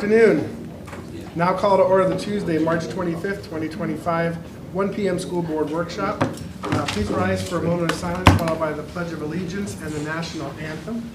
afternoon. Now call to order the Tuesday, March 25th, 2025, 1 p.m. School Board Workshop. Please rise for a moment of silence, followed by the Pledge of Allegiance and the National Anthem.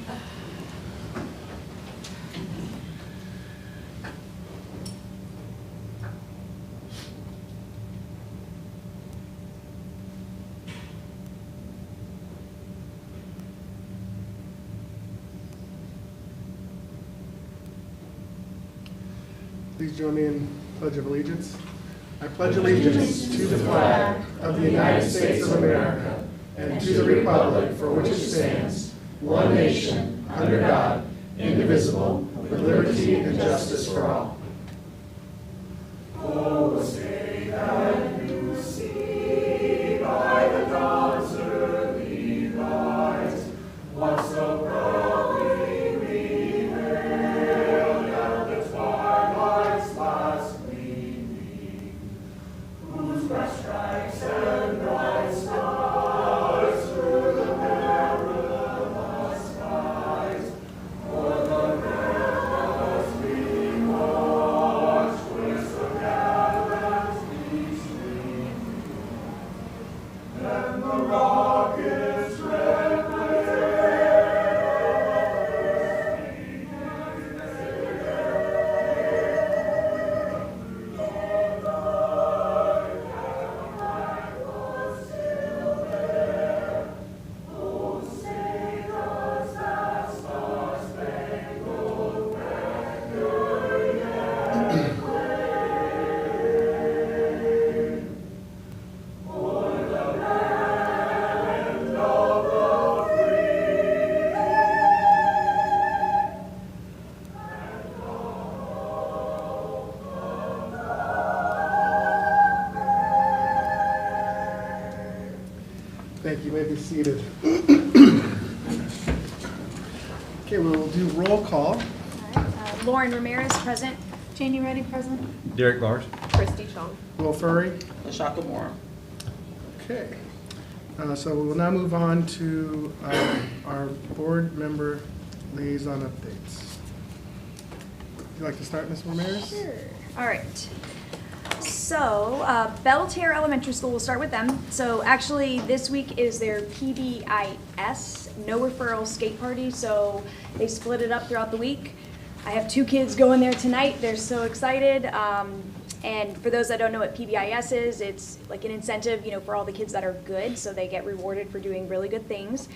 Please join me in Pledge of Allegiance. I pledge allegiance to the flag of the United States of America and to the republic for which it stands, one nation, under God, indivisible, with liberty and justice for all. Oh, say that you see by the dawn's early rise what so proudly we hailed at the twilight's last gleaming, whose bright stripes and bright stars through the perilous skies, o'er the ramparts we watched with the gallantly streaming, and the rockets' red Thank you. You may be seated. Okay, we'll do roll call. All right. Lauren Ramirez, present. Janie, Ruddy, present. Derek Bars. Christy, Chong. Furry. LaShakia Moore. Okay. So we will now move on to our board member liaison updates. Would you like to start, Ms. Ramirez? Sure. All right. So, Belterre Elementary School, we'll start with them. So actually, this week is their PBIS, no referral skate party, so they split it up throughout the week. I have 2 kids going there tonight. They're so excited. And for those that don't know what PBIS is, it's like an incentive, for all the kids that are good, so they get rewarded for doing really good things.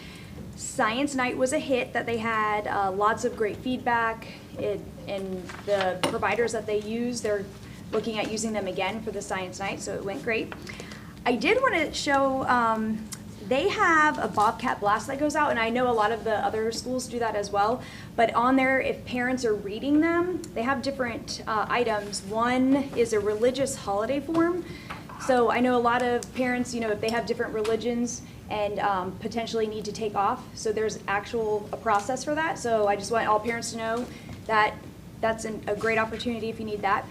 Science night was a hit that they had, lots of great feedback, and the providers that they use, they're looking at using them again for the science night, so it went great. I did want to show, they have a Bobcat Blast that goes out, and I know a lot of the other schools do that as well, but on there, if parents are reading them, they have different items. One is a religious holiday form. So I know a lot of parents, if they have different religions and potentially need to take off, so there's a process for that. So I just want all parents to know that that's a great opportunity if you need that.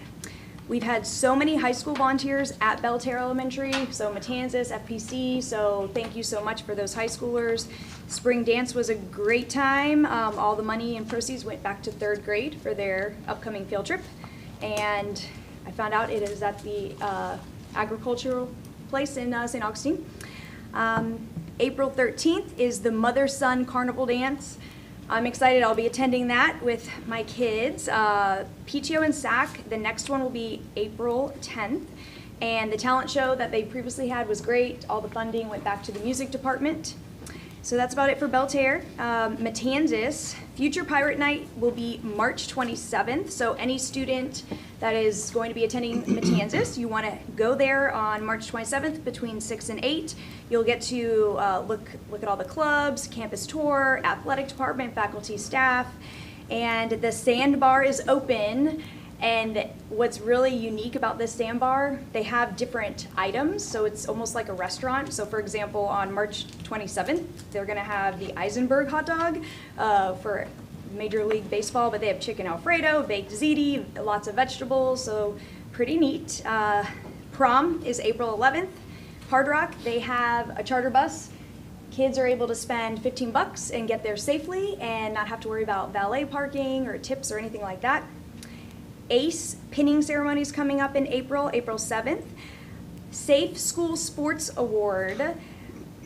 We've had so many high school volunteers at Belterre Elementary, so Matanzas, FPC, so thank you so much for those high schoolers. Spring dance was a great time. All the money and proceeds went back to 3rd grade for their upcoming field trip. And I found out it is at the agricultural place in St. Augustine. April 13th is the Mother-Son Carnival Dance. I'm excited. I'll be attending that with my kids. PTO and SAC, the next one will be April 10th. And the talent show that they previously had was great. All the funding went back to the music department. So that's about it for Belterre. Matanzas, Future Pirate Night will be March 27th. So any student that is going to be attending Matanzas, you want to go there on March 27th between 6 and 8. You'll get to look at all the clubs, campus tour, athletic department, faculty, staff, and the sandbar is open. And what's really unique about this sandbar, they have different items, so it's almost like a restaurant. So for example, on March 27th, they're gonna have the Eisenberg hot dog for Major League Baseball, but they have chicken Alfredo, baked ziti, lots of vegetables, so pretty neat. Prom is April 11th. Hard Rock, they have a charter bus. Kids are able to spend $15 and get there safely and not have to worry about valet parking or tips or anything like that. ACE pinning ceremony is coming up in April 7th. Safe School Sports Award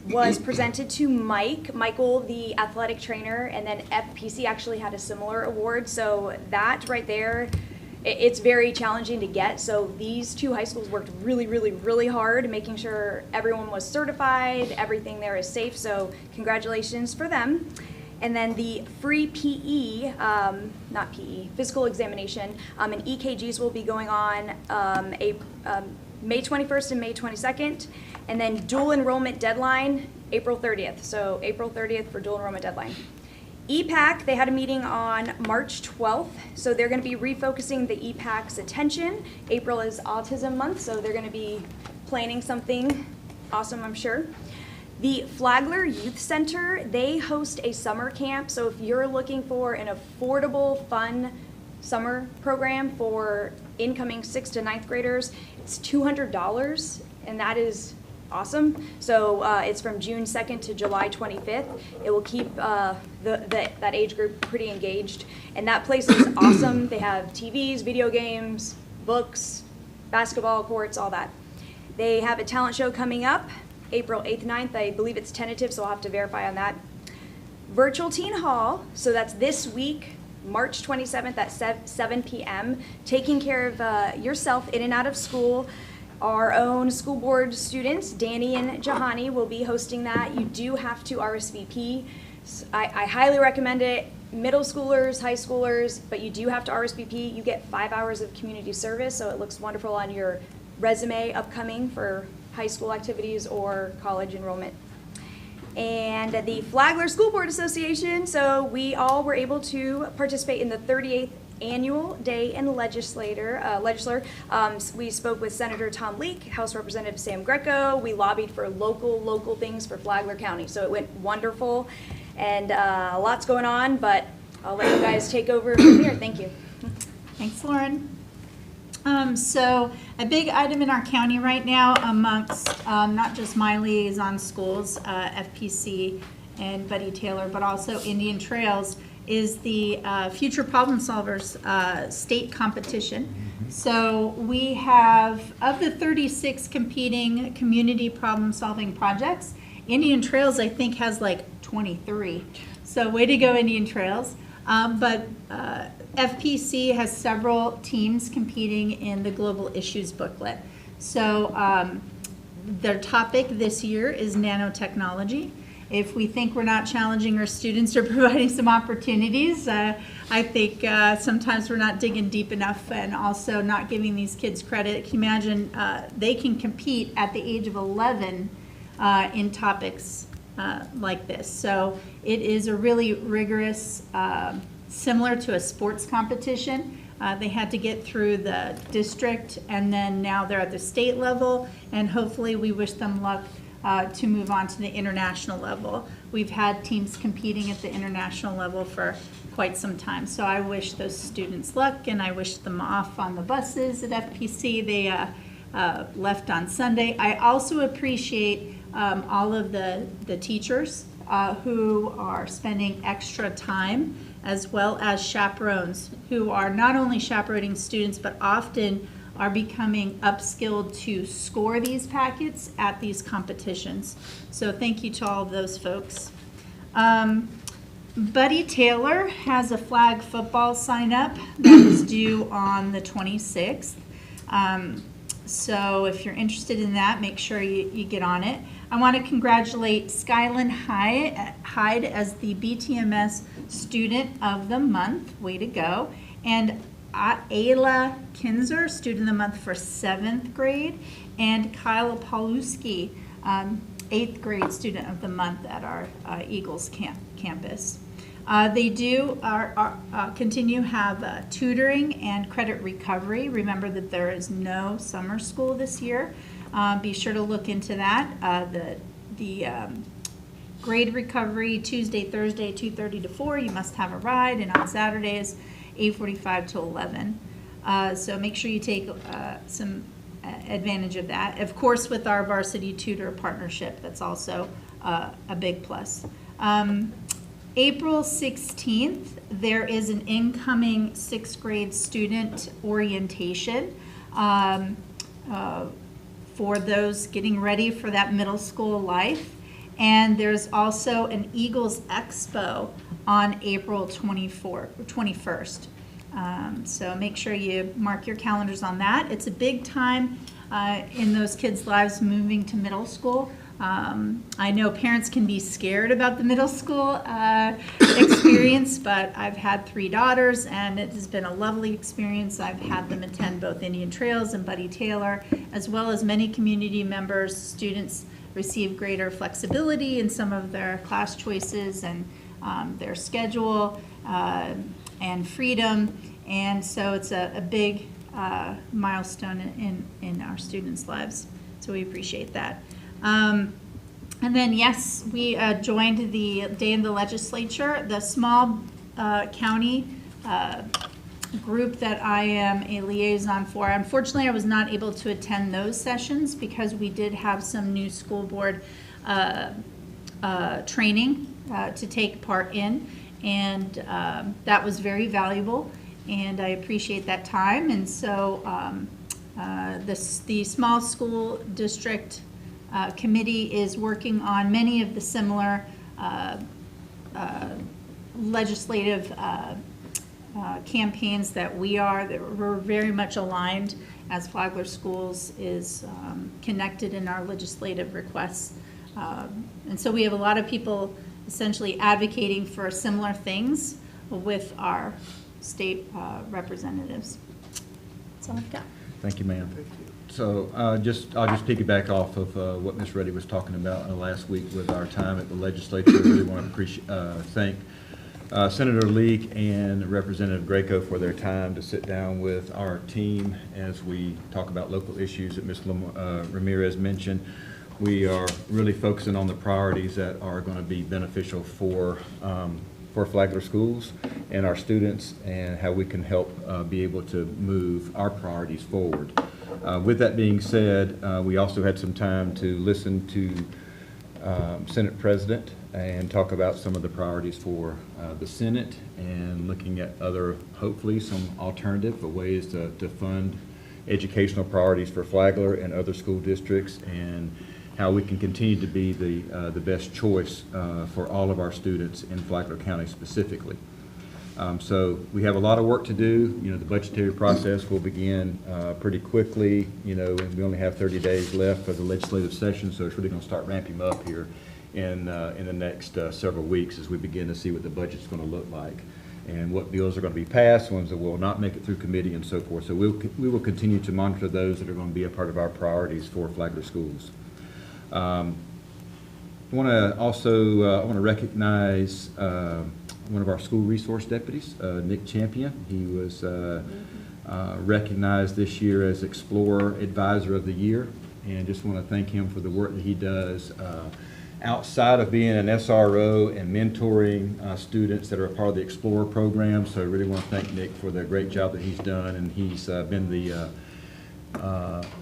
was presented to Michael, the athletic trainer, and then FPC actually had a similar award. So that right there, it's very challenging to get. So these two high schools worked really, really, really hard, making sure everyone was certified, everything there is safe. So congratulations for them. And then the free PE, not PE, physical examination, and EKGs will be going on May 21st and May 22nd. And then dual enrollment deadline, April 30th. So April 30th for dual enrollment deadline. EPAC, they had a meeting on March 12th. So they're going to be refocusing the EPAC's attention. April is Autism Month, so they're going to be planning something awesome, I'm sure. The Flagler Youth Center, they host a summer camp. So if you're looking for an affordable, fun summer program for incoming 6th to 9th graders, it's $200, and that is awesome. So it's from June 2nd to July 25th. It will keep that age group pretty engaged. And that place is awesome. They have TVs, video games, books, basketball courts, all that. They have a talent show coming up April 8th, 9th. I believe it's tentative, so I'll have to verify on that. Virtual Teen Hall, so that's this week, March 27th at 7 p.m. Taking care of yourself in and out of school. Our own school board students, Danny and Jahani, will be hosting that. You do have to RSVP. I highly recommend it. Middle schoolers, high schoolers, but you do have to RSVP. You get 5 hours of community service, so it looks wonderful on your resume upcoming for high school activities or college enrollment. And the Flagler School Board Association, so we all were able to participate in the 38th Annual Day in Legislature. We spoke with Senator Tom Leek, House Representative Sam Greco. We lobbied for local things for Flagler County. So it went wonderful, and lots going on, but I'll let you guys take over from here. Thank you. Thanks, Lauren. So a big item in our county right now amongst not just my liaison schools, FPC and Buddy Taylor, but also Indian Trails, is the Future Problem Solvers state competition. So we have, of the 36 competing community problem solving projects, Indian Trails I think has like 23. So way to go, Indian Trails. But FPC has several teams competing in the Global Issues booklet. So their topic this year is nanotechnology. If we think we're not challenging our students or providing some opportunities, I think sometimes we're not digging deep enough and also not giving these kids credit. Can you imagine they can compete at the age of 11 in topics like this? So it is a really rigorous, similar to a sports competition. They had to get through the district, and then now they're at the state level, and hopefully we wish them luck to move on to the international level. We've had teams competing at the international level for quite some time, so I wish those students luck, and I wish them off on the buses at FPC. They left on Sunday. I also appreciate all of the teachers who are spending extra time, as well as chaperones who are not only chaperoning students but often are becoming upskilled to score these packets at these competitions. So thank you to all of those folks. Buddy Taylor has a flag football sign up that is due on the 26th. So if you're interested in that, make sure you get on it. I want to congratulate Skylin Hyde as the BTMS Student of the Month. Way to go. And Ayla Kinzer, Student of the Month for 7th grade. And Kyle Paluski, 8th grade Student of the Month at our Eagles campus. They do continue have tutoring and credit recovery. Remember that there is no summer school this year. Be sure to look into that. The grade recovery Tuesday, Thursday, 2:30 to 4. You must have a ride, and on Saturdays, 8:45 to 11. So make sure you take some advantage of that. Of course, with our varsity tutor partnership, that's also a big plus. April 16th, there is an incoming 6th grade student orientation for those getting ready for that middle school life. And there's also an Eagles Expo on April 21st. So make sure you mark your calendars on that. It's a big time in those kids' lives moving to middle school. I know parents can be scared about the middle school experience, but I've had 3 daughters and it has been a lovely experience. I've had them attend both Indian Trails and Buddy Taylor, as well as many community members. Students receive greater flexibility in some of their class choices and their schedule and freedom. And so it's a big milestone in our students' lives. So we appreciate that. And then, yes, we joined the Day in the Legislature, the small county group that I am a liaison for. Unfortunately, I was not able to attend those sessions because we did have some new school board training to take part in, and that was very valuable, and I appreciate that time. And so the small school district committee is working on many of the similar legislative campaigns that we're very much aligned as Flagler Schools is connected in our legislative requests. And so we have a lot of people essentially advocating for similar things with our state representatives. That's all I've got. Thank you, ma'am. So I'll just piggyback off of what Ms. Ruddy was talking about last week with our time at the legislature. I really want to thank Senator Leek and Representative Greco for their time to sit down with our team as we talk about local issues that Ms. Ramirez mentioned. We are really focusing on the priorities that are going to be beneficial for Flagler schools and our students, and how we can help be able to move our priorities forward. With that being said, we also had some time to listen to Senate President and talk about some of the priorities for the Senate, and looking at other, hopefully, some alternative ways to fund educational priorities for Flagler and other school districts, and how we can continue to be the best choice for all of our students in Flagler County specifically. So we have a lot of work to do. You know, the budgetary process will begin pretty quickly. You know, and we only have 30 days left for the legislative session, so it's really going to start ramping up here in the next several weeks as we begin to see what the budget's going to look like, and what bills are going to be passed, ones that will not make it through committee, and so forth. So we will continue to monitor those that are going to be a part of our priorities for Flagler schools. I want to recognize one of our school resource deputies, Nick Champion. He was recognized this year as Explorer Advisor of the Year, and just want to thank him for the work that he does outside of being an SRO and mentoring students that are a part of the Explorer program. So I really want to thank Nick for the great job that he's done, and he's been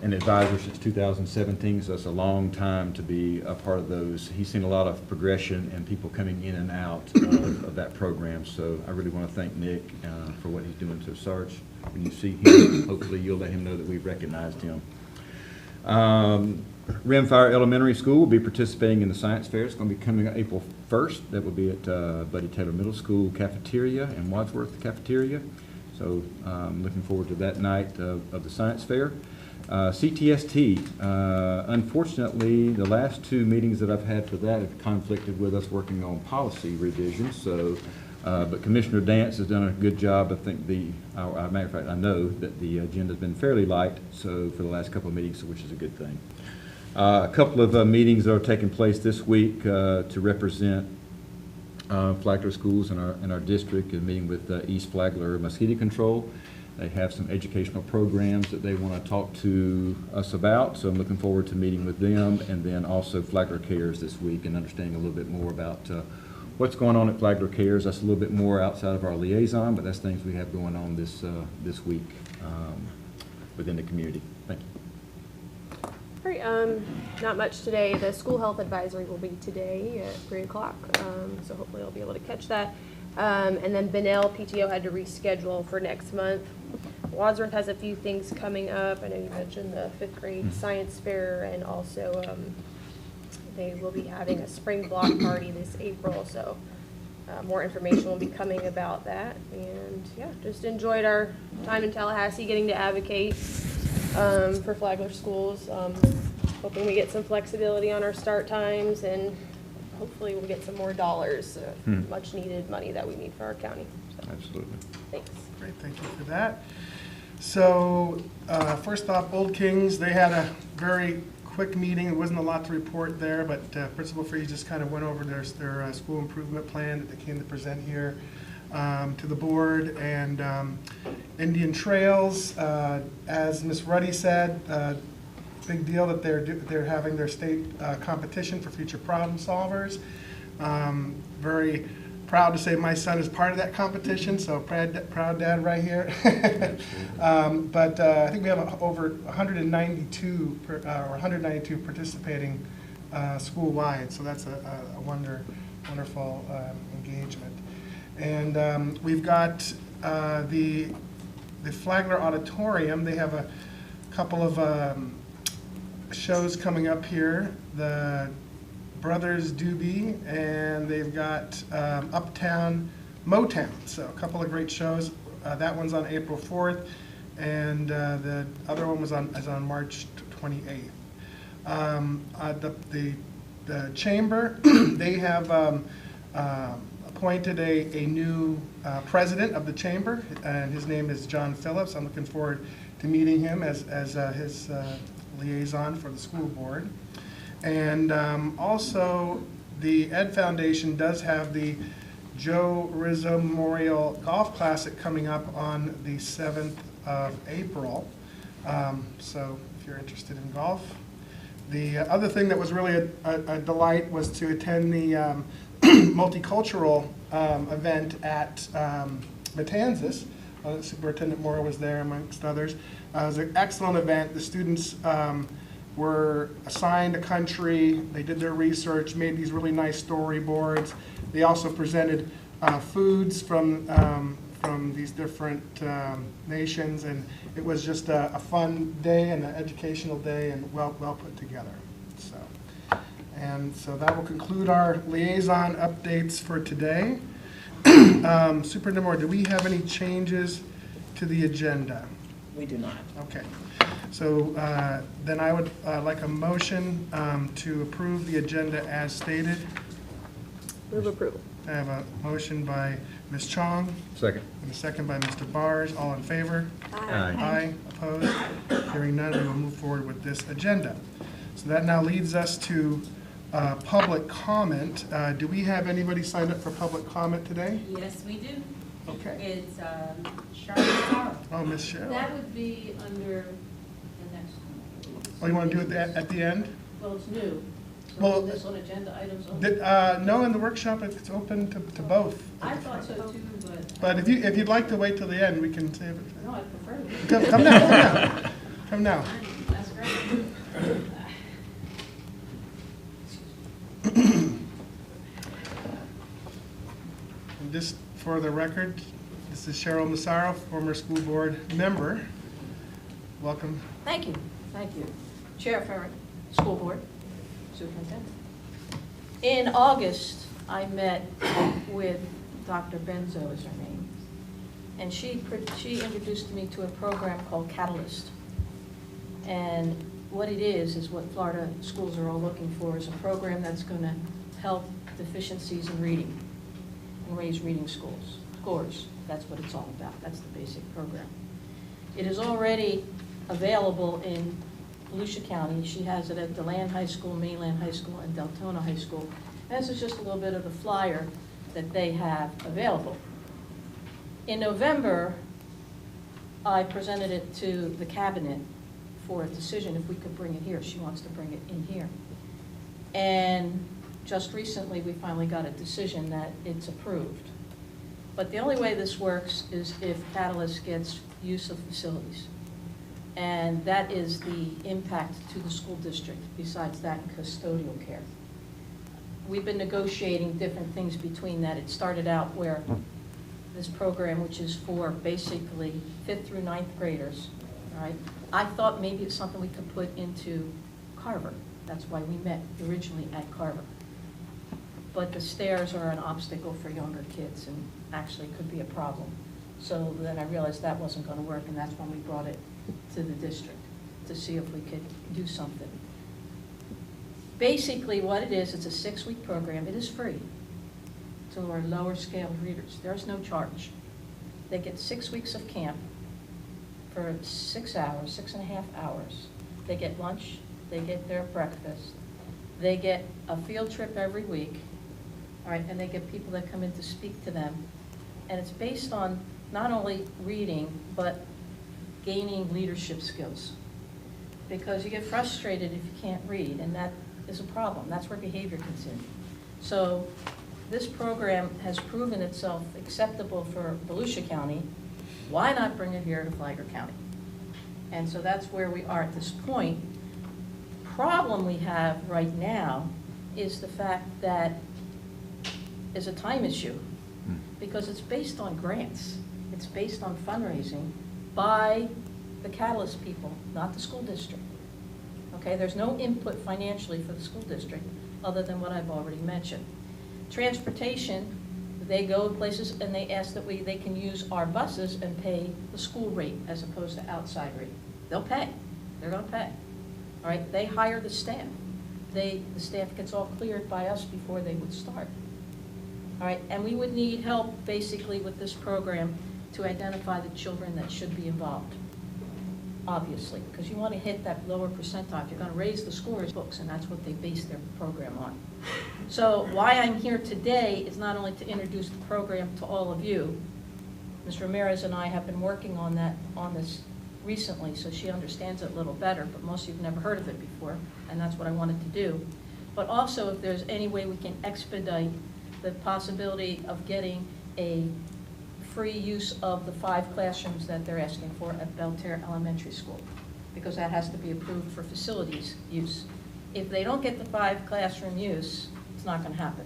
an advisor since 2017, so it's a long time to be a part of those. He's seen a lot of progression and people coming in and out of that program, so I really want to thank Nick for what he's doing. So Sarge, when you see him, hopefully you'll let him know that we've recognized him. Rimfire Elementary School will be participating in the science fair. It's going to be coming up April 1st. That will be at Buddy Taylor Middle School cafeteria and Wadsworth cafeteria. So looking forward to that night of the science fair. CTST, unfortunately, the last 2 meetings that I've had for that have conflicted with us working on policy revisions. So, but Commissioner Dance has done a good job. I think matter of fact, I know that the agenda has been fairly light. So for the last couple of meetings, which is a good thing. A couple of meetings that are taking place this week to represent Flagler schools in our district, and meeting with East Flagler Mosquito Control. They have some educational programs that they want to talk to us about, so I'm looking forward to meeting with them. And then also Flagler Cares this week, and understanding a little bit more about what's going on at Flagler Cares. That's a little bit more outside of our liaison, but that's things we have going on this week within the community. Thank you. Great. Not much today. The school health advisory will be today at 3 o'clock. So hopefully I'll be able to catch that. And then Benell PTO had to reschedule for next month. Wadsworth has a few things coming up. I know you mentioned the 5th grade science fair, and also they will be having a spring block party this April. So more information will be coming about that. And yeah, just enjoyed our time in Tallahassee getting to advocate for Flagler schools. Hoping we get some flexibility on our start times, and hopefully we'll get some more dollars, much needed money that we need for our county. So, Absolutely. thanks. Great, thank you for that. So first off, Old Kings, they had a very quick meeting. It wasn't a lot to report there, but Principal Free just kind of went over their school improvement plan that they came to present here to the board. And Indian Trails, as Ms. Ruddy said, big deal that they're having their state competition for future problem solvers. Very proud to say my son is part of that competition, so proud dad right here. But I think we have over 192 participating school-wide, so that's a wonderful engagement. And we've got the Flagler Auditorium. They have a couple of shows coming up here. The Brothers Doobie, and they've got Uptown Motown. So a couple of great shows. That one's on April 4th, and the other one is on March 28th. The Chamber, they have appointed a new president of the Chamber, and his name is John Phillips. I'm looking forward to meeting him as his liaison for the school board. And also, the Ed Foundation does have the Joe Rizzo Memorial Golf Classic coming up on the 7th of April. So if you're interested in golf. The other thing that was really a delight was to attend the multicultural event at Matanzas. Superintendent Moore was there, amongst others. It was an excellent event. The students were assigned a country. They did their research, made these really nice storyboards. They also presented foods from these different nations, and it was just a fun day and an educational day, and well put together. So that will conclude our liaison updates for today. Superintendent Moore, do we have any changes to the agenda? We do not. Okay. So then I would like a motion to approve the agenda as stated. Move approval. I have a motion by Ms. Chong Second. and a second by Mr. Bars. All in favor? Aye. Aye. Opposed? Hearing none, we will move forward with this agenda. So that now leads us to public comment. Do we have anybody signed up for public comment today? Yes, we do. Okay. It's Charlotte Morrow. Oh, Ms. Cheryl. That would be under the next one. Oh, you want to do it at the end? Well, it's new. So Well, is this on agenda items only? No, in the workshop, it's open to both. I thought so too, but. But if you'd like to wait till the end, we can save it. No, I prefer to. Come now. Come now. That's great. And just for the record, this is Cheryl Massaro, former school board member. Welcome. Thank you. Thank you. Chair Furry, School Board, Superintendent. In August, I met with Dr. Benzo, is her name, and she introduced me to a program called Catalyst. And what it is what Florida schools are all looking for, is a program that's going to help deficiencies in reading and raise reading scores. That's what it's all about. That's the basic program. It is already available in Volusia County. She has it at DeLand High School, Mainland High School, and Deltona High School. And this is just a little bit of the flyer that they have available. In November, I presented it to the cabinet for a decision if we could bring it here. She wants to bring it in here. And just recently, we finally got a decision that it's approved. But the only way this works is if Catalyst gets use of facilities. And that is the impact to the school district, besides that and custodial care. We've been negotiating different things between that. It started out where this program, which is for basically 5th through 9th graders, all right? I thought maybe it's something we could put into Carver. That's why we met originally at Carver. But the stairs are an obstacle for younger kids and actually could be a problem. So then I realized that wasn't going to work, and that's when we brought it to the district to see if we could do something. Basically what it is, it's a 6-week program. It is free to our lower scaled readers. There's no charge. They get 6 weeks of camp for 6 hours, 6.5 hours. They get lunch, they get their breakfast, they get a field trip every week, all right, and they get people that come in to speak to them. And it's based on not only reading, but gaining leadership skills. Because you get frustrated if you can't read, and that is a problem. That's where behavior comes in. So this program has proven itself acceptable for Volusia County. Why not bring it here to Flagler County? And so that's where we are at this point. Problem we have right now is the fact that is a time issue, because it's based on grants. It's based on fundraising by the Catalyst people, not the school district. Okay, there's no input financially for the school district other than what I've already mentioned. Transportation, they go places and they ask that they can use our buses and pay the school rate as opposed to outside rate. They'll pay. They're going to pay. All right, they hire the staff. The staff gets all cleared by us before they would start. All right, and we would need help basically with this program to identify the children that should be involved, obviously, because you want to hit that lower percentile. If you're going to raise the scores, books, and that's what they base their program on. So why I'm here today is not only to introduce the program to all of you. Ms. Ramirez and I have been working on this recently, so she understands it a little better, but most of you have never heard of it before, and that's what I wanted to do. But also, if there's any way we can expedite the possibility of getting a free use of the 5 classrooms that they're asking for at Belterre Elementary School, because that has to be approved for facilities use. If they don't get the 5 classroom use, it's not going to happen.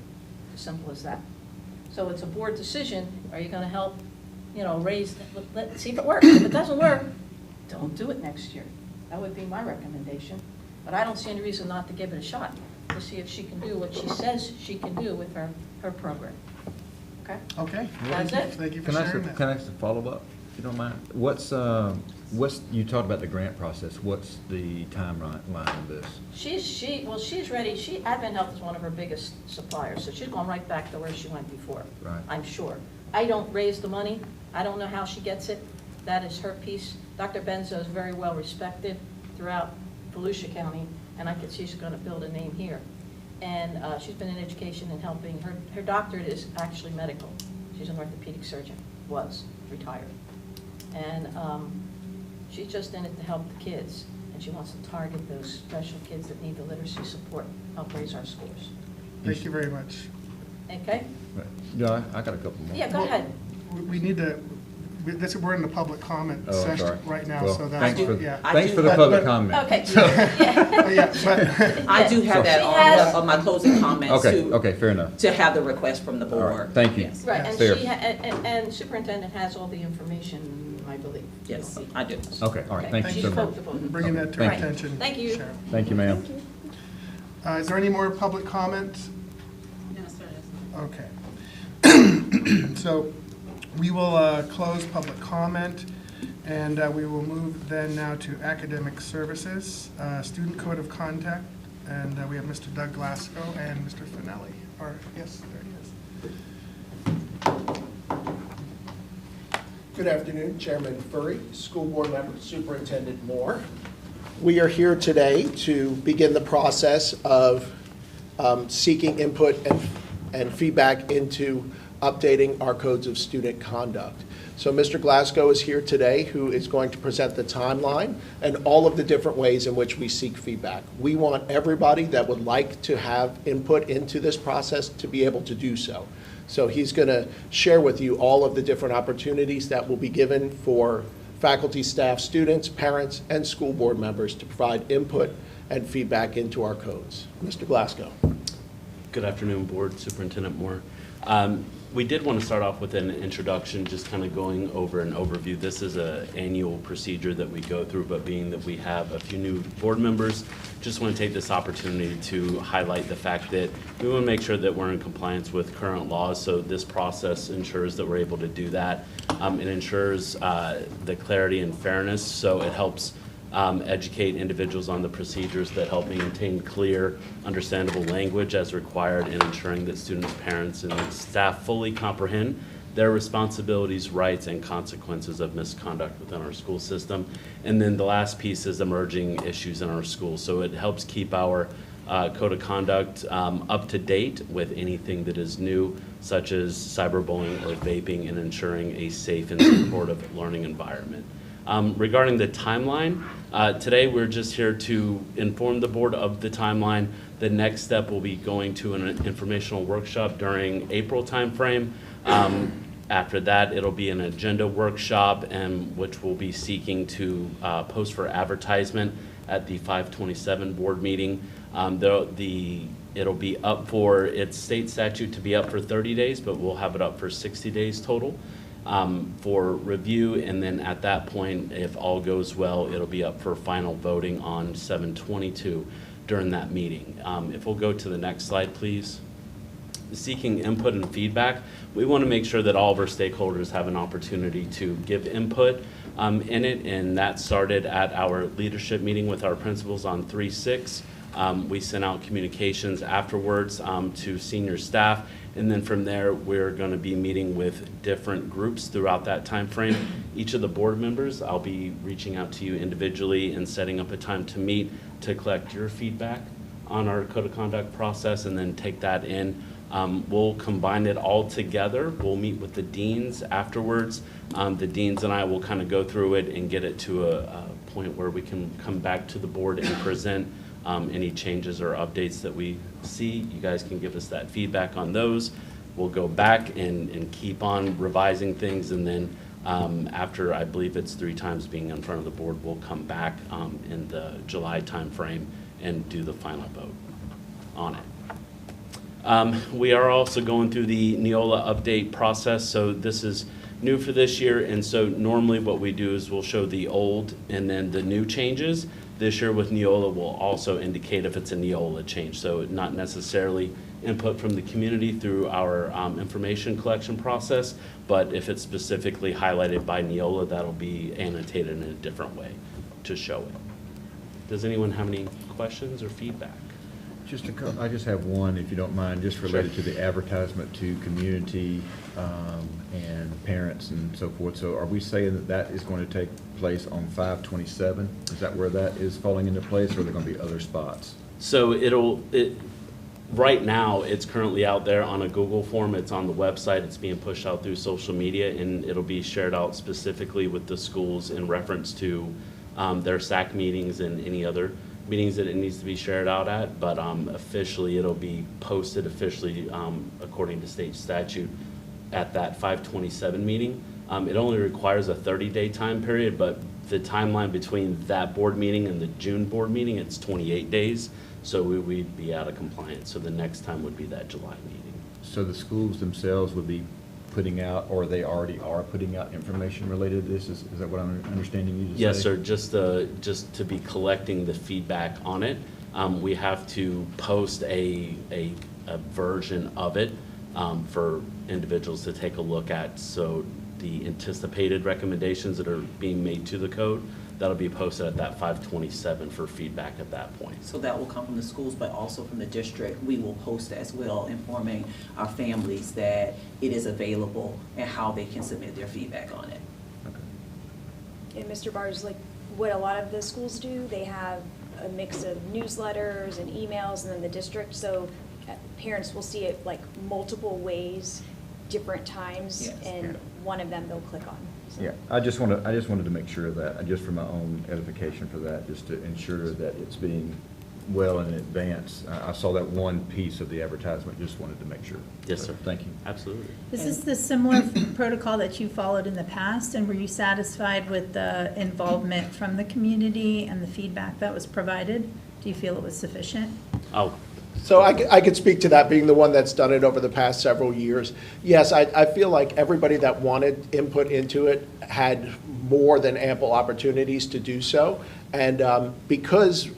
As simple as that. So it's a board decision. Are you going to help, raise, let's see if it works. If it doesn't work, don't do it next year. That would be my recommendation. But I don't see any reason not to give it a shot to see if she can do what she says she can do with her program. Okay? Okay. That's it. Thank you for Can I sharing that. can I ask a follow-up, if you don't mind? What's you talked about the grant process. What's the timeline of this? She's ready. Advent Health is one of her biggest suppliers, so she's going right back to where she went before. Right. I'm sure. I don't raise the money. I don't know how she gets it. That is her piece. Dr. Benzo is very well respected throughout Volusia County, and I could see she's going to build a name here. And she's been in education and helping. Her doctorate is actually medical. She's an orthopedic surgeon, was retired. And she's just in it to help the kids, and she wants to target those special kids that need the literacy support, help raise our scores. Thank you very much. Okay? Right. Yeah, I got a couple more. Yeah, go ahead. We need to, we're in the public comment Oh, I'm session sorry. right now, Well, so that's, yeah. Thanks for the But- public but- comment. Okay. Yeah. Yeah, but, I do have that She has- on my closing comments Okay, fair enough. to have the request from the All right, board. thank you. Yes. Right, and Fair. and Superintendent has all the information, I believe. Yes, I do. Okay, all right, thank you She so spoke much. to both. bringing that to our Thank you. attention. Thank you. Sharon. Thank you, ma'am. Is there any more public comment? No, sir. Okay. So we will close public comment, and we will move then now to academic services, student code of conduct, and we have Mr. Doug Glasgow and Mr. Finelli. Or, yes, there he is. Good afternoon, Chairman Furry, School Board member, Superintendent Moore. We are here today to begin the process of seeking input and feedback into updating our codes of student conduct. So Mr. Glasgow is here today, who is going to present the timeline and all of the different ways in which we seek feedback. We want everybody that would like to have input into this process to be able to do so. So he's going to share with you all of the different opportunities that will be given for faculty, staff, students, parents, and school board members to provide input and feedback into our codes. Mr. Glasgow. Good afternoon, Board, Superintendent Moore. We did want to start off with an introduction, just kind of going over an overview. This is an annual procedure that we go through, but being that we have a few new board members, just want to take this opportunity to highlight the fact that we want to make sure that we're in compliance with current laws. So this process ensures that we're able to do that. It ensures the clarity and fairness, so it helps educate individuals on the procedures that help maintain clear, understandable language as required, and ensuring that students, parents, and staff fully comprehend their responsibilities, rights, and consequences of misconduct within our school system. And then the last piece is emerging issues in our schools. So it helps keep our code of conduct up to date with anything that is new, such as cyberbullying or vaping, and ensuring a safe and supportive learning environment. Regarding the timeline, today we're just here to inform the board of the timeline. The next step will be going to an informational workshop during April timeframe. After that, it'll be an agenda workshop, and which we'll be seeking to post for advertisement at the 5/27 board meeting. It'll be up for, it's state statute to be up for 30 days, but we'll have it up for 60 days total. For review, and then at that point, if all goes well, it'll be up for final voting on 7/22 during that meeting. If we'll go to the next slide, please. Seeking input and feedback, we want to make sure that all of our stakeholders have an opportunity to give input in it, and that started at our leadership meeting with our principals on 3/6. We sent out communications afterwards to senior staff, and then from there, we're going to be meeting with different groups throughout that time frame. Each of the board members, I'll be reaching out to you individually and setting up a time to meet to collect your feedback on our code of conduct process, and then take that in. We'll combine it all together. We'll meet with the deans afterwards. The deans and I will kind of go through it and get it to a point where we can come back to the board and present any changes or updates that we see. You guys can give us that feedback on those. We'll go back and keep on revising things, and then after, I believe it's 3 times being in front of the board, we'll come back in the July timeframe and do the final vote on it. We are also going through the Neola update process, so this is new for this year, and so normally what we do is we'll show the old and then the new changes. This year with Neola, will also indicate if it's a Neola change, so not necessarily input from the community through our information collection process, but if it's specifically highlighted by Neola, that'll be annotated in a different way to show it. Does anyone have any questions or feedback? I just have one, if you don't mind, just related to the advertisement to community and parents and so forth. So are we saying that that is going to take place on 5/27? Is that where that is falling into place, or are there going to be other spots? So right now, it's currently out there on a Google form. It's on the website. It's being pushed out through social media, and it'll be shared out specifically with the schools in reference to their SAC meetings and any other meetings that it needs to be shared out at. But officially, it'll be posted officially according to state statute at that 5/27 meeting. It only requires a 30-day time period, but the timeline between that board meeting and the June board meeting, it's 28 days. So we'd be out of compliance. So the next time would be that July meeting. So the schools themselves would be putting out, or they already are putting out information related to this? Is that what I'm understanding you to say? Yes, sir. Just to be collecting the feedback on it. We have to post a version of it for individuals to take a look at. So the anticipated recommendations that are being made to the code, that'll be posted at that 5/27 for feedback at that point. So that will come from the schools, but also from the district. We will post as well, informing our families that it is available and how they can submit their feedback on it. And Mr. Bars, like what a lot of the schools do, they have a mix of newsletters and emails, and then the district, so parents will see it like multiple ways, different times, Yes. and one of them they'll click on. So. Yeah, I just wanted to make sure of that, just for my own edification for that, just to ensure that it's being well in advance. I saw that one piece of the advertisement, just wanted to make sure. Yes, So, sir. Thank you. Absolutely. Is this the similar protocol that you followed in the past, and were you satisfied with the involvement from the community and the feedback that was provided? Do you feel it was sufficient? Oh, So I could speak to that, being the one that's done it over the past several years. Yes, I feel like everybody that wanted input into it had more than ample opportunities to do so. And because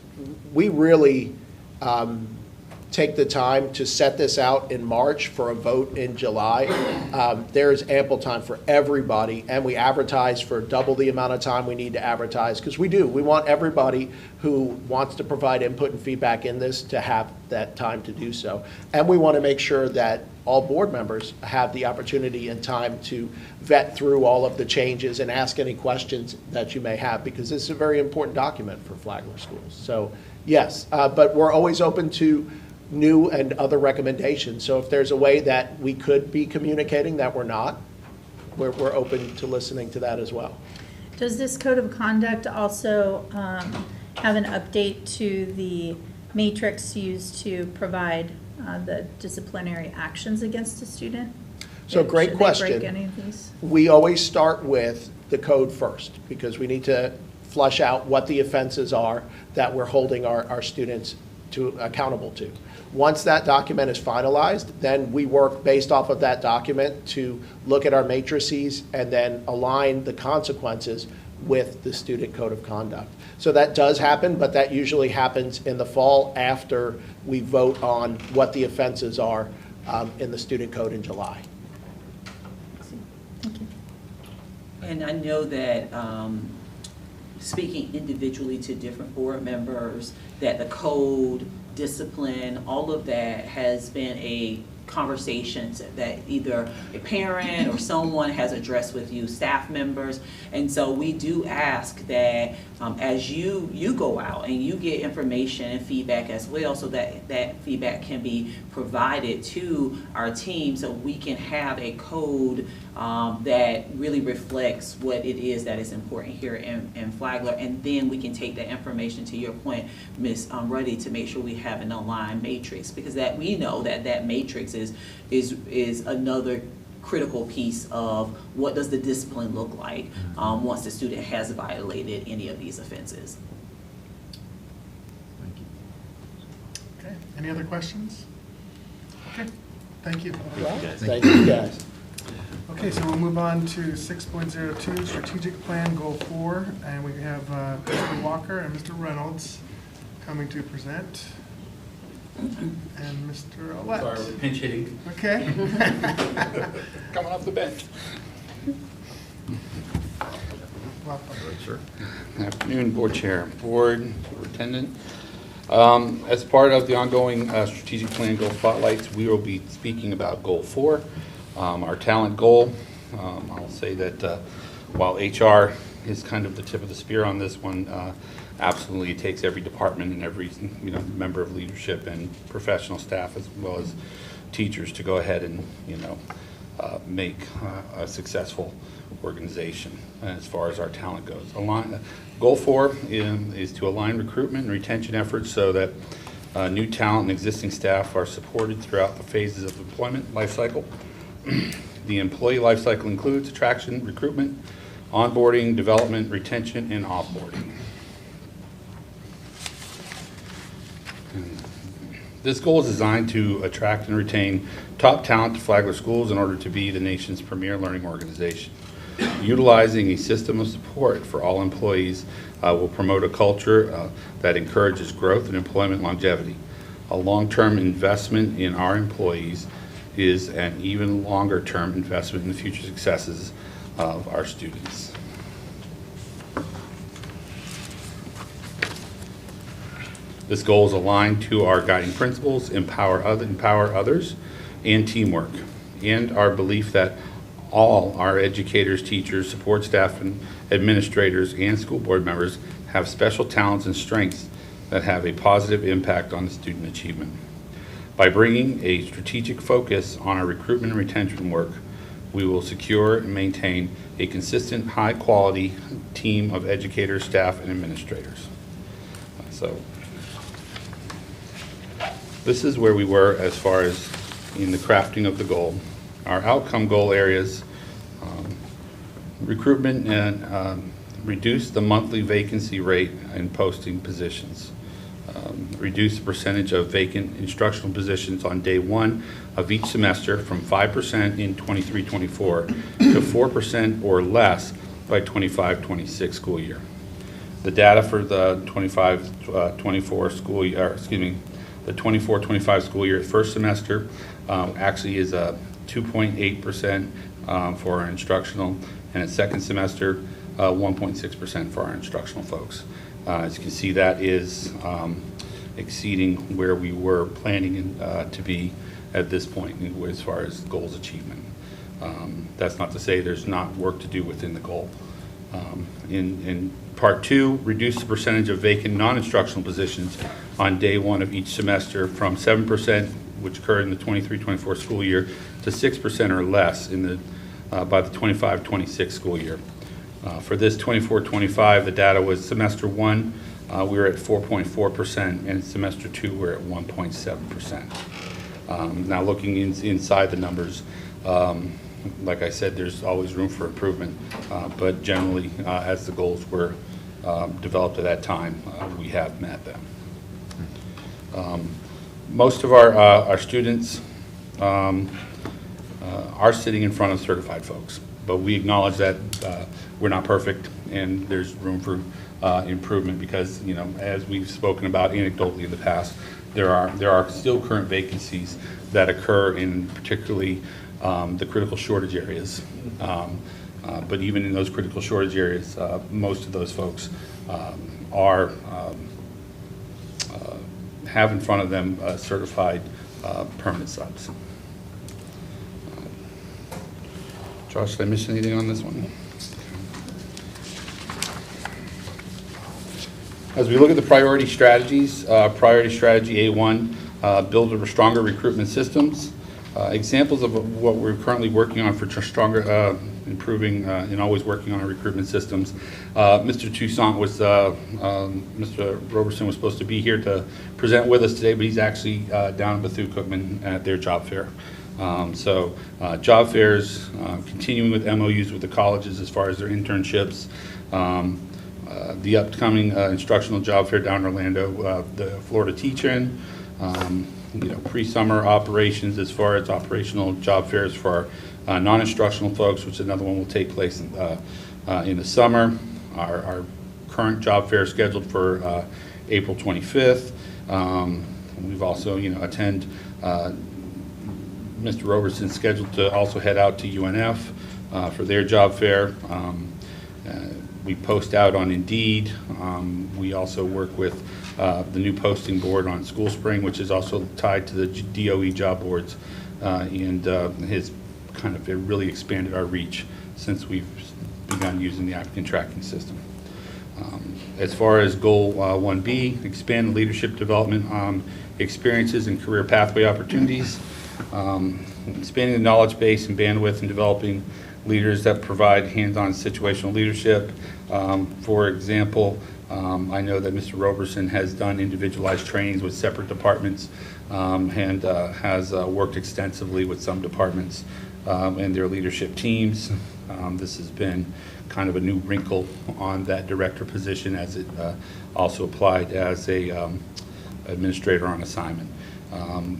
we really take the time to set this out in March for a vote in July, there's ample time for everybody, and we advertise for double the amount of time we need to advertise, because we want everybody who wants to provide input and feedback in this to have that time to do so. And we want to make sure that all board members have the opportunity and time to vet through all of the changes and ask any questions that you may have, because this is a very important document for Flagler schools. So yes, but we're always open to new and other recommendations. So if there's a way that we could be communicating that we're not, we're open to listening to that as well. Does this code of conduct also have an update to the matrix used to provide the disciplinary actions against a student? So great question. Should they break any of these? We always start with the code first, because we need to flush out what the offenses are that we're holding our students accountable to. Once that document is finalized, then we work based off of that document to look at our matrices and then align the consequences with the student code of conduct. So that does happen, but that usually happens in the fall after we vote on what the offenses are in the student code in July. And I know that speaking individually to different board members, that the code, discipline, all of that has been a conversation that either a parent or someone has addressed with you, staff members. And so we do ask that as you go out and you get information and feedback as well, so that that feedback can be provided to our team, so we can have a code that really reflects what it is that is important here in Flagler. And then we can take that information, to your point, Ms. Ruddy, to make sure we have an aligned matrix, because that we know that matrix is another critical piece of what does the discipline look like once the student has violated any of these offenses. Thank you. Okay, any other questions? Okay, thank you. Thank you, guys. Okay, so we'll move on to 6.02, Strategic Plan Goal 4, and we have Mr. Walker and Mr. Reynolds coming to present. And Mr. Olet. Sorry, we're pinch hitting. Okay. Coming off the bench. Welcome. Sir. Good afternoon, Board Chair, Board, Superintendent. As part of the ongoing strategic plan goal spotlights, we will be speaking about Goal 4, our talent goal. I'll say that while HR is kind of the tip of the spear on this one, absolutely it takes every department and every member of leadership and professional staff, as well as teachers, to go ahead and make a successful organization as far as our talent goes. Goal 4 is to align recruitment and retention efforts so that new talent and existing staff are supported throughout the phases of employment life cycle. The employee life cycle includes attraction, recruitment, onboarding, development, retention, and offboarding. This goal is designed to attract and retain top talent to Flagler Schools in order to be the nation's premier learning organization. Utilizing a system of support for all employees will promote a culture that encourages growth and employment longevity. A long-term investment in our employees is an even longer-term investment in the future successes of our students. This goal is aligned to our guiding principles: empower others, and teamwork, and our belief that all our educators, teachers, support staff, and administrators, and school board members have special talents and strengths that have a positive impact on the student achievement. By bringing a strategic focus on our recruitment and retention work, we will secure and maintain a consistent, high-quality team of educators, staff, and administrators. So This is where we were as far as in the crafting of the goal. Our outcome goal areas, recruitment and reduce the monthly vacancy rate in posting positions. Reduce the percentage of vacant instructional positions on day one of each semester from 5% in 23-24 to 4% or less by 25-26 school year. The data for the 25-24 school year, the 24-25 school year first semester actually is a 2.8% for our instructional, and at second semester, 1.6% for our instructional folks. As you can see, that is exceeding where we were planning to be at this point as far as goals achievement. That's not to say there's not work to do within the goal. In part two, reduce the percentage of vacant non-instructional positions on day one of each semester from 7%, which occurred in the 23-24 school year, to 6% or less in the by the 25-26 school year. For this 24-25, the data was semester one, we were at 4.4%, and semester two, we're at 1.7%. Now looking inside the numbers, like I said, there's always room for improvement, but generally, as the goals were developed at that time, we have met them. Most of our students are sitting in front of certified folks, but we acknowledge that we're not perfect and there's room for improvement because, you know, as we've spoken about anecdotally in the past, there are still current vacancies that occur in particularly the critical shortage areas. But even in those critical shortage areas, most of those folks have in front of them certified permanent subs. Josh, did I miss anything on this one? As we look at the priority strategies, priority strategy A1, build stronger recruitment systems. Examples of what we're currently working on for stronger, improving and always working on our recruitment systems. Mr. Toussaint was, Mr. Roberson was supposed to be here to present with us today, but he's actually down in Bethune-Cookman at their job fair. Job fairs, continuing with MOUs with the colleges as far as their internships. The upcoming instructional job fair down in Orlando, the Florida Teach-In, pre-summer operations as far as operational job fairs for our non-instructional folks, which another one will take place in the summer. Our current job fair is scheduled for April 25th. We've also, attend Mr. Roberson's scheduled to also head out to UNF for their job fair. We post out on Indeed. We also work with the new posting board on School Spring, which is also tied to the DOE job boards, and has kind of really expanded our reach since we've begun using the applicant tracking system. As far as goal 1B, expand leadership development experiences and career pathway opportunities. Expanding the knowledge base and bandwidth and developing leaders that provide hands-on situational leadership. For example, I know that Mr. Roberson has done individualized trainings with separate departments and has worked extensively with some departments and their leadership teams. This has been kind of a new wrinkle on that director position as it also applied as a administrator on assignment.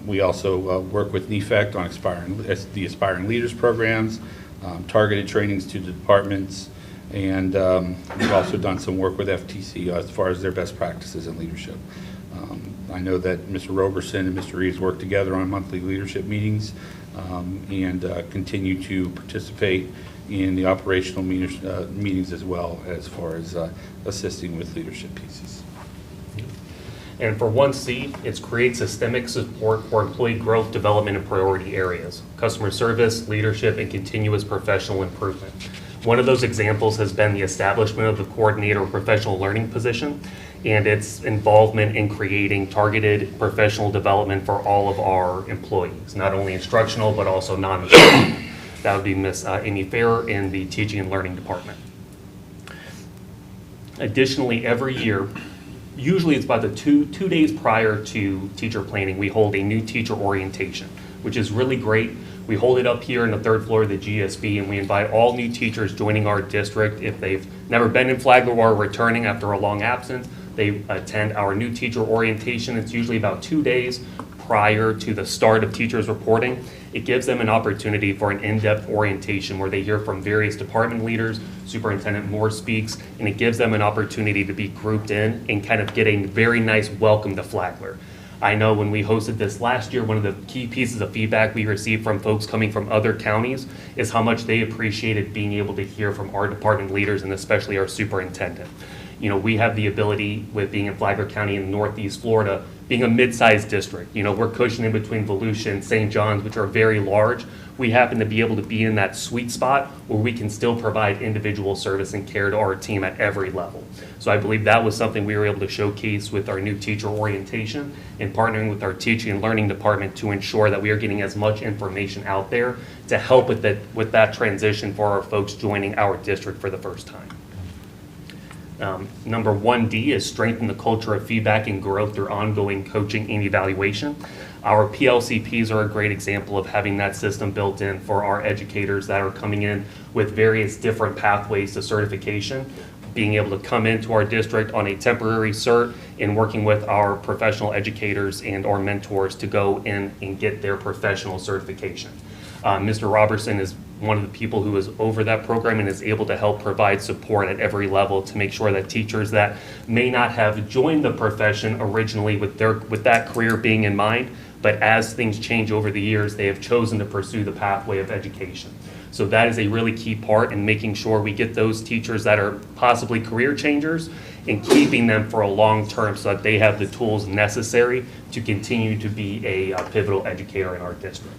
We also work with NEFECT on the Aspiring Leaders programs, targeted trainings to the departments, and we've also done some work with FTC as far as their best practices in leadership. I know that Mr. Roberson and Mr. Reeves work together on monthly leadership meetings and continue to participate in the operational meetings as well as far as assisting with leadership pieces. And for 1C, it's create systemic support for employee growth, development, and priority areas, customer service, leadership, and continuous professional improvement. One of those examples has been the establishment of the coordinator professional learning position and its involvement in creating targeted professional development for all of our employees, not only instructional, but also non-instructional. That would be Ms. Amy Farrer in the Teaching and Learning Department. Additionally, every year, usually it's about the two days prior to teacher planning, we hold a new teacher orientation, which is really great. We hold it up here in the third floor of the GSB, and we invite all new teachers joining our district. If they've never been in Flagler or are returning after a long absence, they attend our new teacher orientation. It's usually about 2 days prior to the start of teachers reporting. It gives them an opportunity for an in-depth orientation where they hear from various department leaders. Superintendent Moore speaks, and it gives them an opportunity to be grouped in and kind of get a very nice welcome to Flagler. I know when we hosted this last year, one of the key pieces of feedback we received from folks coming from other counties is how much they appreciated being able to hear from our department leaders and especially our superintendent. You know, we have the ability with being in Flagler County in Northeast Florida, being a mid-sized district. You know, we're cushioning between Volusia and St. John's, which are very large. We happen to be able to be in that sweet spot where we can still provide individual service and care to our team at every level. So I believe that was something we were able to showcase with our new teacher orientation and partnering with our teaching and learning department to ensure that we are getting as much information out there to help with that transition for our folks joining our district for the first time. Number 1D is strengthen the culture of feedback and growth through ongoing coaching and evaluation. Our PLCPs are a great example of having that system built in for our educators that are coming in with various different pathways to certification, being able to come into our district on a temporary cert and working with our professional educators and our mentors to go in and get their professional certification. Mr. Robertson is one of the people who is over that program and is able to help provide support at every level to make sure that teachers that may not have joined the profession originally with that career being in mind, but as things change over the years, they have chosen to pursue the pathway of education. So that is a really key part in making sure we get those teachers that are possibly career changers and keeping them for a long term so that they have the tools necessary to continue to be a pivotal educator in our district.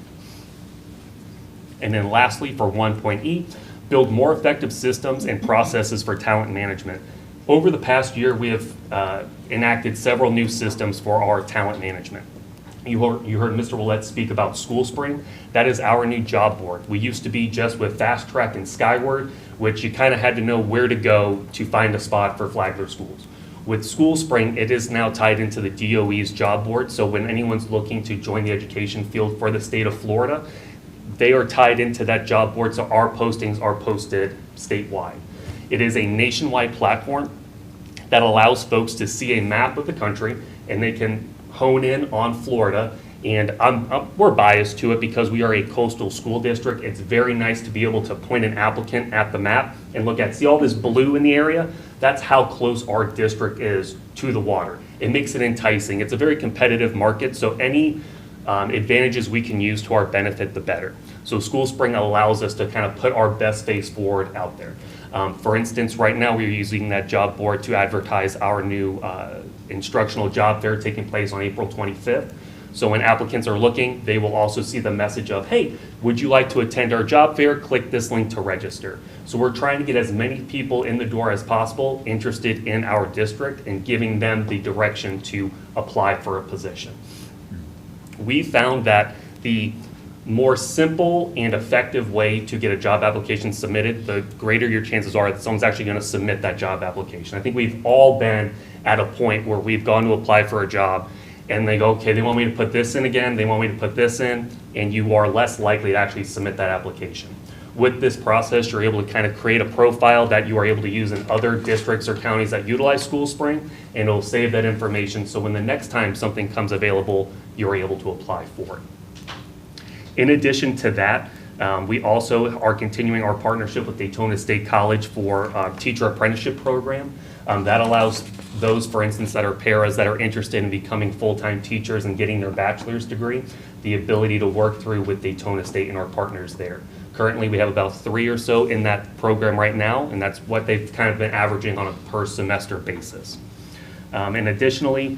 And then lastly, for 1.E, build more effective systems and processes for talent management. Over the past year, we have enacted several new systems for our talent management. You heard Mr. Willett speak about School Spring. That is our new job board. We used to be just with Fast Track and Skyward, which you kind of had to know where to go to find a spot for Flagler schools. With School Spring, it is now tied into the DOE's job board, so when anyone's looking to join the education field for the state of Florida, they are tied into that job board, so our postings are posted statewide. It is a nationwide platform that allows folks to see a map of the country, and they can hone in on Florida. And we're biased to it because we are a coastal school district. It's very nice to be able to point an applicant at the map and look at, see all this blue in the area? That's how close our district is to the water. It makes it enticing. It's a very competitive market, so any advantages we can use to our benefit, the better. So School Spring allows us to kind of put our best face forward out there. For instance, right now we're using that job board to advertise our new instructional job fair taking place on April 25th. So when applicants are looking, they will also see the message of, hey, would you like to attend our job fair? Click this link to register. So we're trying to get as many people in the door as possible interested in our district and giving them the direction to apply for a position. We found that the more simple and effective way to get a job application submitted, the greater your chances are that someone's actually going to submit that job application. I think we've all been at a point where we've gone to apply for a job and they go, okay, they want me to put this in again, they want me to put this in, and you are less likely to actually submit that application. With this process, you're able to kind of create a profile that you are able to use in other districts or counties that utilize School Spring, and it'll save that information so when the next time something comes available, you're able to apply for it. In addition to that, we also are continuing our partnership with Daytona State College for teacher apprenticeship program. That allows those, for instance, that are paras that are interested in becoming full-time teachers and getting their bachelor's degree, the ability to work through with Daytona State and our partners there. Currently, we have about 3 or so in that program right now, and that's what they've kind of been averaging on a per semester basis. And additionally,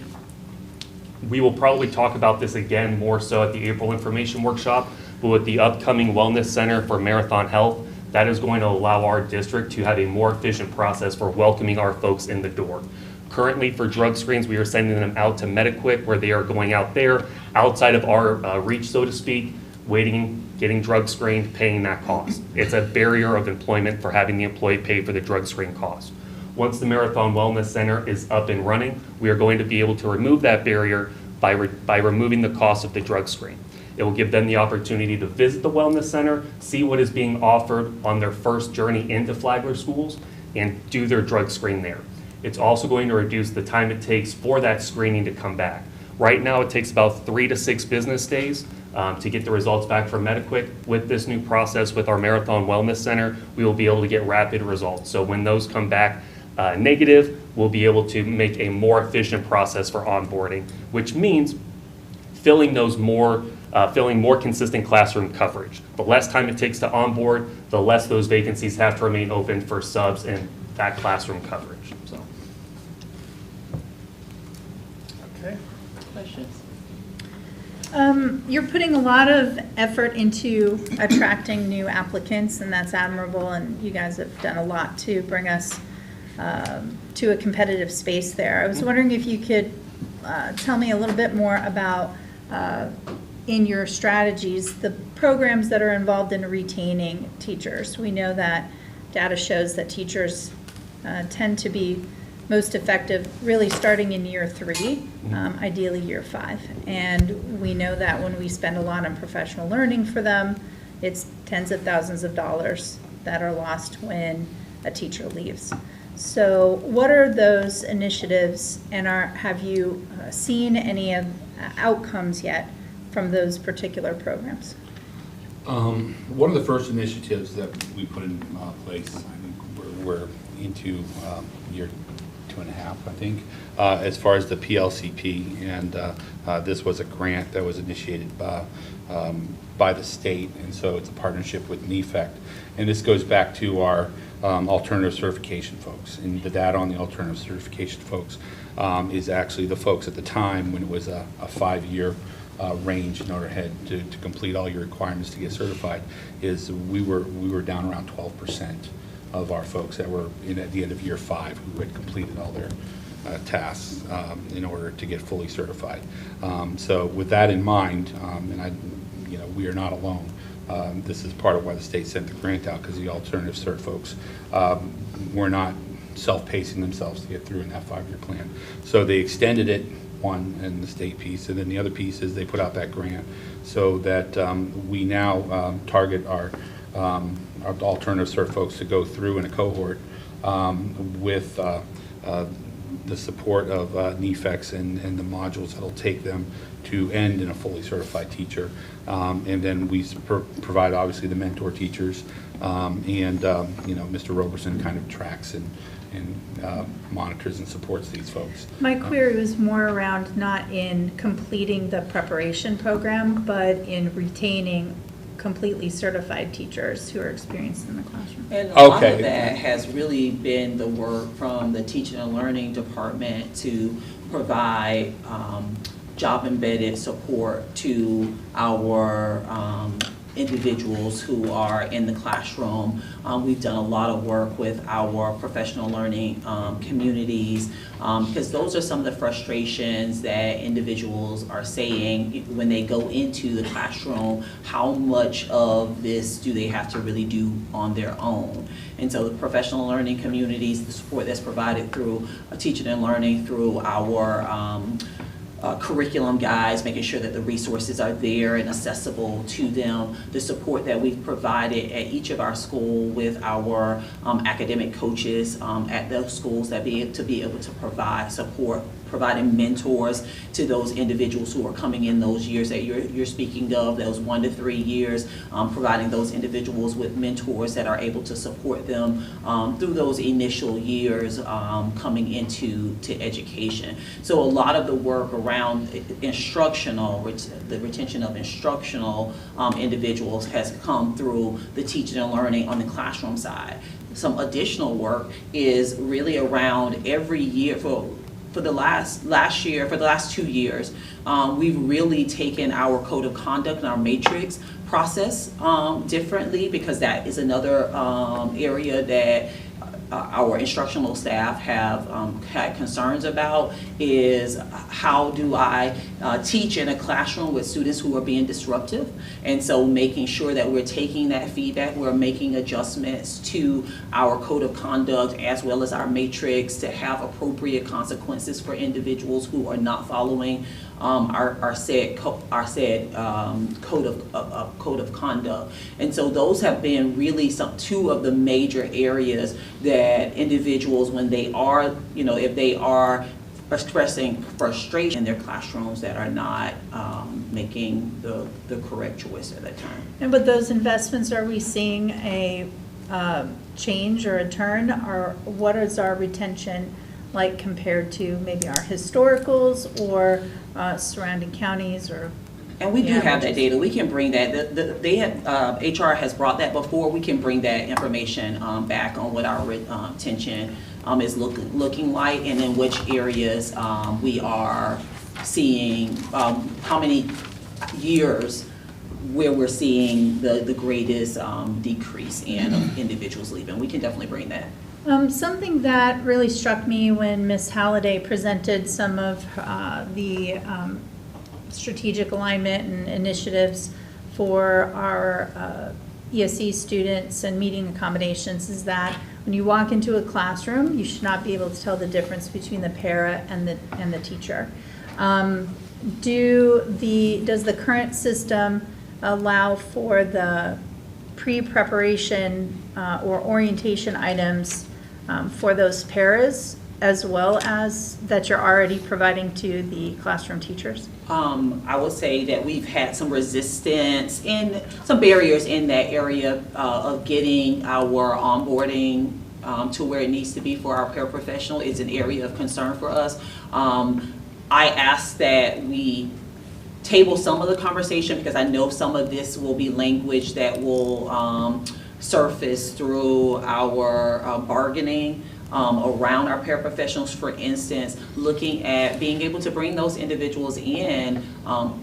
we will probably talk about this again more so at the April information workshop, but with the upcoming Wellness Center for Marathon Health, that is going to allow our district to have a more efficient process for welcoming our folks in the door. Currently, for drug screens, we are sending them out to MediQuick, where they are going out there, outside of our reach, so to speak, waiting, getting drug screened, paying that cost. It's a barrier of employment for having the employee pay for the drug screen cost. Once the Marathon Wellness Center is up and running, we are going to be able to remove that barrier by removing the cost of the drug screen. It will give them the opportunity to visit the Wellness Center, see what is being offered on their first journey into Flagler schools, and do their drug screen there. It's also going to reduce the time it takes for that screening to come back. Right now, it takes about 3 to 6 business days to get the results back from Mediquick. With this new process with our Marathon Wellness Center, we will be able to get rapid results. So when those come back negative, we'll be able to make a more efficient process for onboarding, which means filling more consistent classroom coverage. The less time it takes to onboard, the less those vacancies have to remain open for subs and that classroom coverage. So. Okay. Questions? You're putting a lot of effort into attracting new applicants, and that's admirable, and you guys have done a lot to bring us to a competitive space there. I was wondering if you could tell me a little bit more about, in your strategies, the programs that are involved in retaining teachers. We know that data shows that teachers tend to be most effective really starting in year 3, ideally year 5. And we know that when we spend a lot on professional learning for them, it's tens of thousands of dollars that are lost when a teacher leaves. So what are those initiatives, and have you seen any of outcomes yet from those particular programs? One of the first initiatives that we put in place, I think we're into year 2.5, I think, as far as the PLCP, and this was a grant that was initiated by the state, and so it's a partnership with NEFEC, and this goes back to our alternative certification folks, and the data on the alternative certification folks is actually the folks at the time when it was a 5-year range in order to complete all your requirements to get certified, is we were down around 12% of our folks that were at the end of year 5 who had completed all their tasks in order to get fully certified. So with that in mind, and we are not alone. This is part of why the state sent the grant out, because the alternative cert folks were not self-pacing themselves to get through in that 5-year plan. So they extended it, one, in the state piece, and then the other piece is they put out that grant so that we now target our alternative cert folks to go through in a cohort with the support of NEFEX and the modules that'll take them to end in a fully certified teacher. And then we provide obviously the mentor teachers, and Mr. Roberson kind of tracks and monitors and supports these folks. My query was more around not in completing the preparation program, but in retaining completely certified teachers who are experienced in the classroom. And a lot of that has really been the work from the teaching and learning department to provide job-embedded support to our individuals who are in the classroom. We've done a lot of work with our professional learning communities, because those are some of the frustrations that individuals are saying when they go into the classroom. How much of this do they have to really do on their own? And so the professional learning communities, the support that's provided through teaching and learning, through our curriculum guides, making sure that the resources are there and accessible to them, the support that we've provided at each of our school with our academic coaches at those schools that to be able to provide support, providing mentors to those individuals who are coming in those years that you're speaking of, those 1 to 3 years, providing those individuals with mentors that are able to support them through those initial years coming into education. So a lot of the work around instructional, the retention of instructional individuals has come through the teaching and learning on the classroom side. Some additional work is really around every year for the last 2 years, we've really taken our code of conduct and our matrix process differently, because that is another area that our instructional staff have had concerns about is how do I teach in a classroom with students who are being disruptive? And so making sure that we're taking that feedback, we're making adjustments to our code of conduct as well as our matrix to have appropriate consequences for individuals who are not following our said code of conduct. And so those have been really two of the major areas that individuals, when they are, if they are expressing frustration in their classrooms, that are not making the correct choice at that time. And with those investments, are we seeing a change or a turn, or what is our retention like compared to maybe our historicals or surrounding counties? Or and we do have that data. We can bring that. They have HR has brought that before. We can bring that information back on what our retention is looking like, and in which areas we are seeing how many years where we're seeing the greatest decrease in individuals leaving. We can definitely bring that. Something that really struck me when Ms. Halliday presented some of the strategic alignment and initiatives for our ESE students and meeting accommodations is that when you walk into a classroom, you should not be able to tell the difference between the para and the teacher. Does the current system allow for the pre-preparation or orientation items for those paras, as well as that you're already providing to the classroom teachers? I would say that we've had some resistance and some barriers in that area of getting our onboarding to where it needs to be for our paraprofessional. Is an area of concern for us. I ask that we table some of the conversation because I know some of this will be language that will surface through our bargaining around our paraprofessionals. For instance, looking at being able to bring those individuals in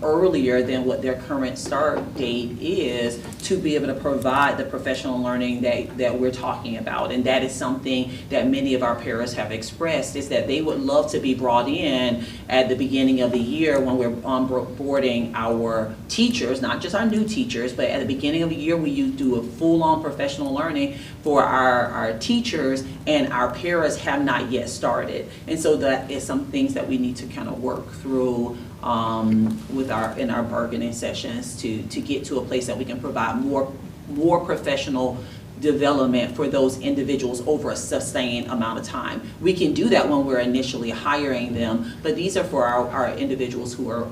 earlier than what their current start date is to be able to provide the professional learning that we're talking about. And that is something that many of our paras have expressed, is that they would love to be brought in at the beginning of the year when we're onboarding our teachers, not just our new teachers, but at the beginning of the year we do a full-on professional learning for our teachers, and our paras have not yet started. And so that is some things that we need to kind of work through in our bargaining sessions to get to a place that we can provide more professional development for those individuals over a sustained amount of time. We can do that when we're initially hiring them, but these are for our individuals who are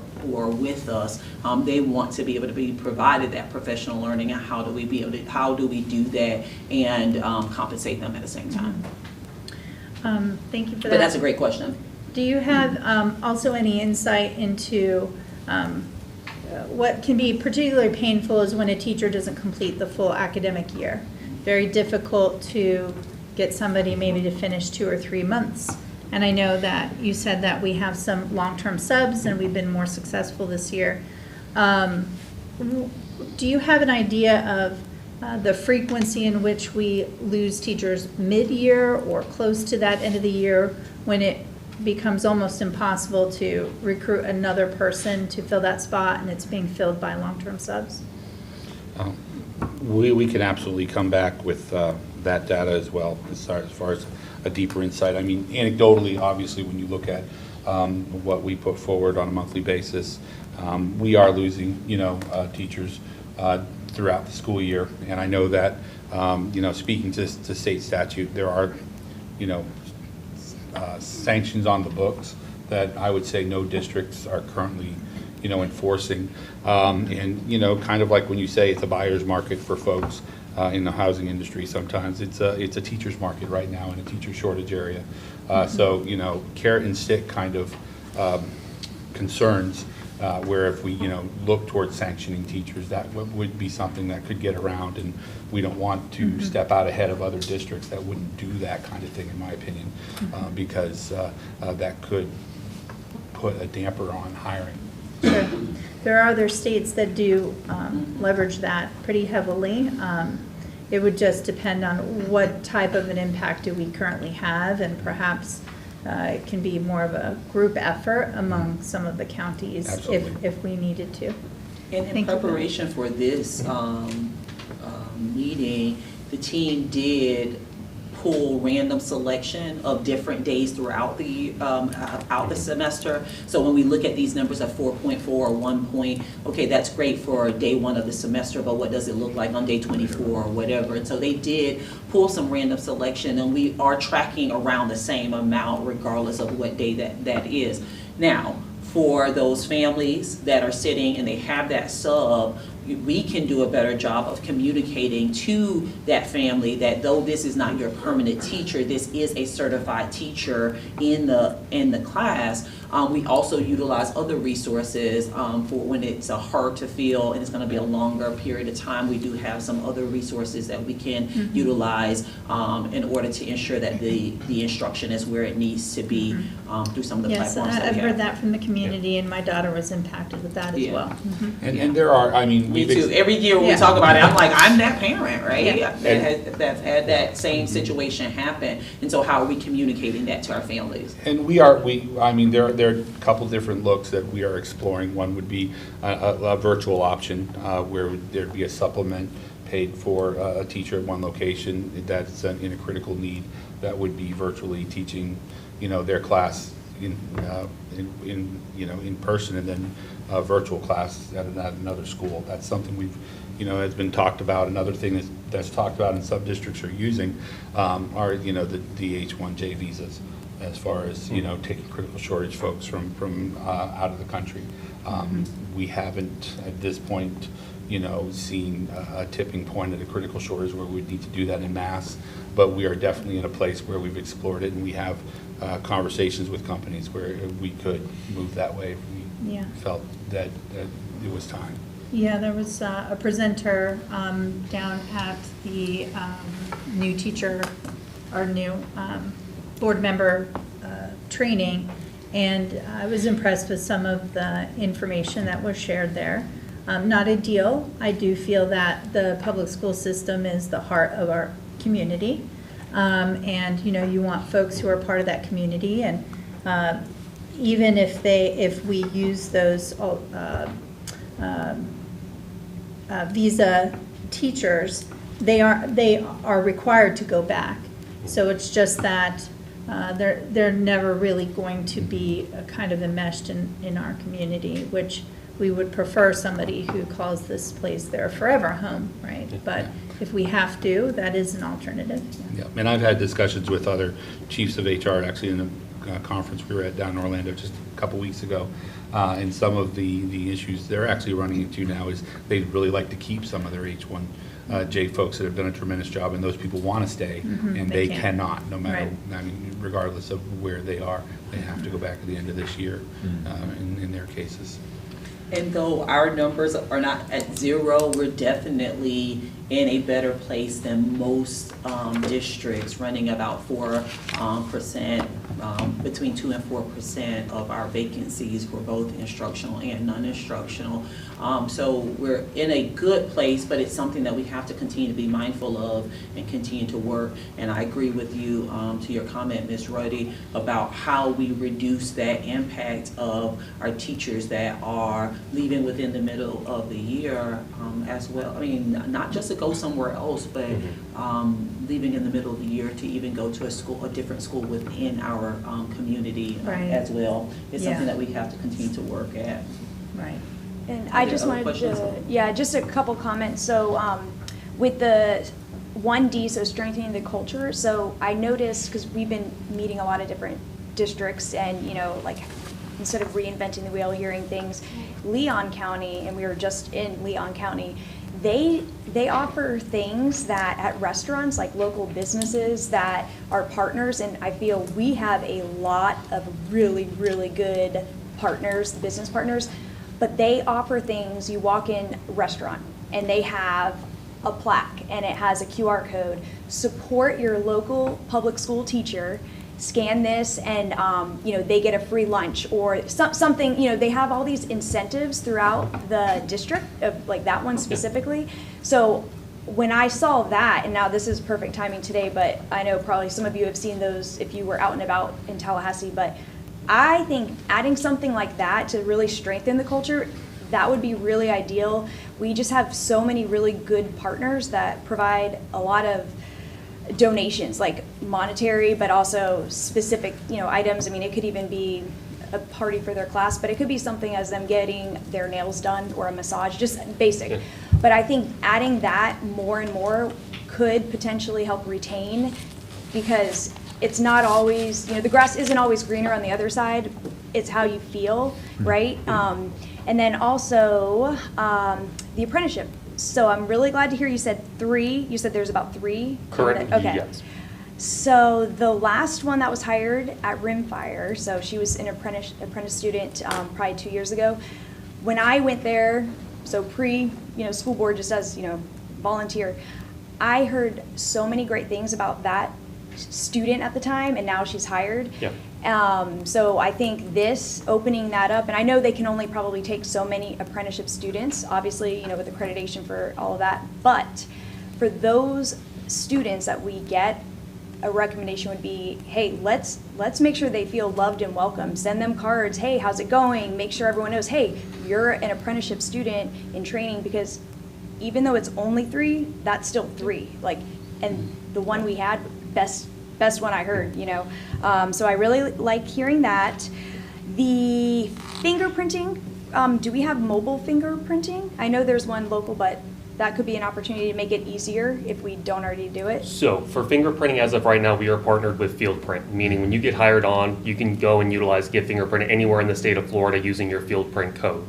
with us. They want to be able to be provided that professional learning, and how do we do that and compensate them at the same time. Thank you for that. But that's a great question. Do you have also any insight into what can be particularly painful is when a teacher doesn't complete the full academic year? Very difficult to get somebody maybe to finish 2 or 3 months. And I know that you said that we have some long-term subs and we've been more successful this year. Do you have an idea of the frequency in which we lose teachers mid-year or close to that end of the year, when it becomes almost impossible to recruit another person to fill that spot and it's being filled by long-term subs? We can absolutely come back with that data as well, as far as a deeper insight. I mean, anecdotally, obviously, when you look at what we put forward on a monthly basis, we are losing, teachers throughout the school year. And I know that, speaking to state statute, there are, sanctions on the books that I would say no districts are currently, enforcing. And, kind of like when you say it's a buyer's market for folks in the housing industry, sometimes it's a teacher's market right now in a teacher shortage area. So, carrot and stick kind of concerns where if we, look towards sanctioning teachers, that would be something that could get around, and we don't want to step out ahead of other districts that wouldn't do that kind of thing, in my opinion, because that could put a damper on hiring. Sure. There are other states that do leverage that pretty heavily. it would just depend on what type of an impact do we currently have, and perhaps it can be more of a group effort among some of the counties if we needed to. And in Thank you. preparation for this meeting, the team did pull random selection of different days throughout the semester. So when we look at these numbers of 4.4 or 1 point, okay, that's great for day one of the semester, but what does it look like on day 24 or whatever? And so they did pull some random selection, and we are tracking around the same amount regardless of what day that is. Now, for those families that are sitting and they have that sub, we can do a better job of communicating to that family that though this is not your permanent teacher, this is a certified teacher in the class. We also utilize other resources for when it's hard to fill and it's going to be a longer period of time. We do have some other resources that we can utilize in order to ensure that the instruction is where it needs to be through some of the Yes, platforms that I've we heard have. that from the community, and my daughter was impacted with that as Yeah. well. And there are, I mean, Me we've too. Every year when we Yeah. talk about it, I'm like, I'm that parent, right? Yeah. That's had that same situation happen. And so how are we communicating that to our families? And I mean, there are a couple different looks that we are exploring. One would be a virtual option where there'd be a supplement paid for a teacher at one location that's in a critical need that would be virtually teaching, their class in person, and then a virtual class at another school. That's something has been talked about. Another thing that's talked about and some districts are using are, the H-1J visas, as far as, taking critical shortage folks from out of the country. We haven't, at this point, seen a tipping point at a critical shortage where we need to do that en masse, but we are definitely in a place where we've explored it, and we have conversations with companies where we could move that way if we felt that it was time. Yeah, there was a presenter down at the new teacher, or new board member training, and I was impressed with some of the information that was shared there. Not ideal. I do feel that the public school system is the heart of our community, and you want folks who are part of that community, and even if we use those visa teachers, they are required to go back. So it's just that they're never really going to be kind of enmeshed in our community, which we would prefer somebody who calls this place their forever home, right? But if we have to, that is an alternative. Yeah, and I've had discussions with other chiefs of HR, actually in a conference we were at down in Orlando just a couple weeks ago, and some of the issues they're actually running into now is they'd really like to keep some of their H-1J folks that have done a tremendous job, and those people want to stay, and they cannot, no matter, Right. I mean, regardless of where they are, they have to go back at the end of this year in their cases. And though our numbers are not at zero, we're definitely in a better place than most districts, running about 4%, between 2 and 4% of our vacancies for both instructional and non-instructional. So we're in a good place, but it's something that we have to continue to be mindful of and continue to work. And I agree with you to your comment, Ms. Ruddy, about how we reduce that impact of our teachers that are leaving within the middle of the year as well. I mean, not just to go somewhere else, but leaving in the middle of the year to even go to a different school within our community as well. It's something that we have to continue to work at. Right. And I just wanted to, just a couple comments. So with the 1D, so strengthening the culture, so I noticed, because we've been meeting a lot of different districts, and like instead of reinventing the wheel, hearing things, Leon County, and we were just in Leon County, they offer things that at restaurants, like local businesses that are partners, and I feel we have a lot of really, really good partners, business partners, but they offer things. You walk in a restaurant and they have a plaque and it has a QR code. Support your local public school teacher. Scan this, and they get a free lunch or something. They have all these incentives throughout the district, of like that one specifically. So when I saw that, and now this is perfect timing today, but I know probably some of you have seen those if you were out and about in Tallahassee, but I think adding something like that to really strengthen the culture, that would be really ideal. We just have so many really good partners that provide a lot of donations, like monetary, but also specific, items. I mean, it could even be a party for their class, but it could be something as them getting their nails done or a massage, just basic. Yeah. But I think adding that more and more could potentially help retain, because it's not always, the grass isn't always greener on the other side. It's how you feel, right? And then also the apprenticeship. So I'm really glad to hear you said 3. You said there's about 3? Currently, Okay. yes. So the last one that was hired at Rimfire, so she was an apprentice student probably 2 years ago. When I went there, so school board, just as, volunteer, I heard so many great things about that student at the time, and now she's hired. Yeah. So I think this, opening that up, and I know they can only probably take so many apprenticeship students, obviously, with accreditation for all of that, but for those students that we get, a recommendation would be, hey, let's make sure they feel loved and welcome. Send them cards. Hey, how's it going? Make sure everyone knows, hey, you're an apprenticeship student in training, because even though it's only 3, that's still 3. And the one we had, best one I heard, So I really like hearing that. The fingerprinting, do we have mobile fingerprinting? I know there's one local, but that could be an opportunity to make it easier if we don't already do it. So for fingerprinting, as of right now, we are partnered with FieldPrint, meaning when you get hired on, you can go and get fingerprint anywhere in the state of Florida using your FieldPrint code.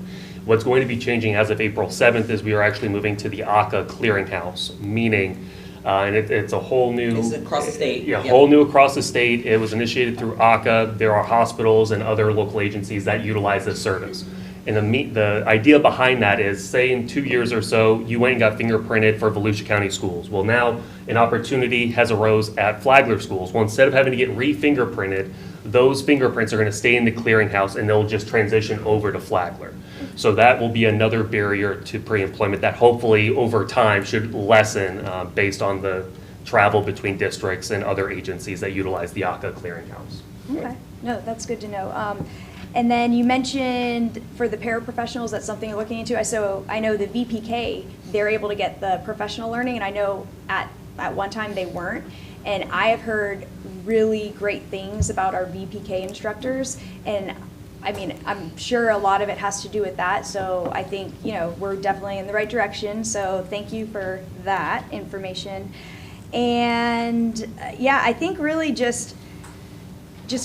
What's going to be changing as of April 7th is we are actually moving to the ACA clearinghouse, meaning, and it's a whole new... It's across the state. Yeah, Yep. whole new across the state. It was initiated through ACA. There are hospitals and other local agencies that utilize this service. And the idea behind that is, say in 2 years or so, you went and got fingerprinted for Volusia County schools. Well, now an opportunity has arose at Flagler schools. Well, instead of having to get re-fingerprinted, those fingerprints are going to stay in the clearinghouse and they'll just transition over to Flagler. So that will be another barrier to pre-employment that hopefully over time should lessen based on the travel between districts and other agencies that utilize the ACA clearinghouse. Okay, no, that's good to know. And then you mentioned for the paraprofessionals, that's something you're looking into. So I know the VPK, they're able to get the professional learning, and I know at one time they weren't. And I have heard really great things about our VPK instructors, and I mean, I'm sure a lot of it has to do with that. So I think, we're definitely in the right direction. So thank you for that information. And yeah, I think really just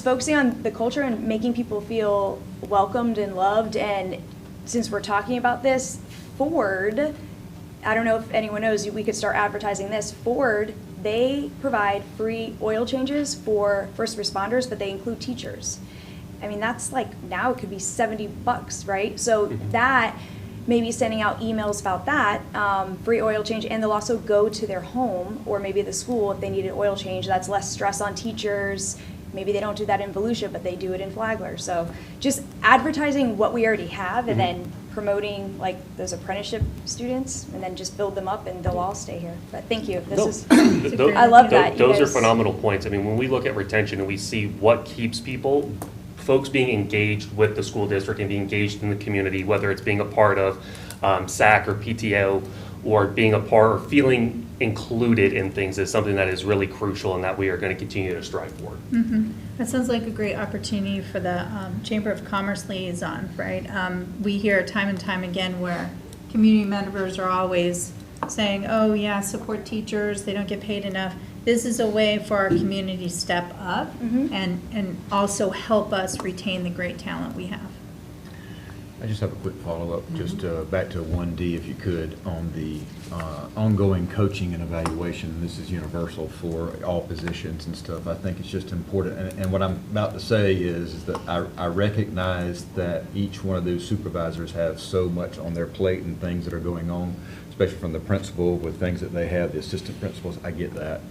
focusing on the culture and making people feel welcomed and loved. And since we're talking about this, Ford, I don't know if anyone knows, we could start advertising this. Ford, they provide free oil changes for first responders, but they include teachers. I mean, that's now it could be $70, right? So that, maybe sending out emails about that, free oil change, and they'll also go to their home or maybe the school if they need an oil change. That's less stress on teachers. Maybe they don't do that in Volusia, but they do it in Flagler. So just advertising what we already have and then promoting those apprenticeship students, and then just build them up and they'll all stay here. But thank you. I love that. Those are phenomenal points. I mean, when we look at retention and we see what keeps people, folks being engaged with the school district and being engaged in the community, whether it's being a part of SAC or PTO or being a part or feeling included in things, is something that is really crucial and that we are going to continue to strive for. Mm-hmm. That sounds like a great opportunity for the Chamber of Commerce liaison, right? We hear time and time again where community members are always saying, oh yeah, support teachers, they don't get paid enough. This is a way for our community to step up and also help us retain the great talent we have. I just have a quick follow-up, just back to 1D, if you could, on the ongoing coaching and evaluation. This is universal for all positions and stuff. I think it's just important. And what I'm about to say is that I recognize that each one of those supervisors have so much on their plate and things that are going on, especially from the principal with things that they have, the assistant principals. I get that.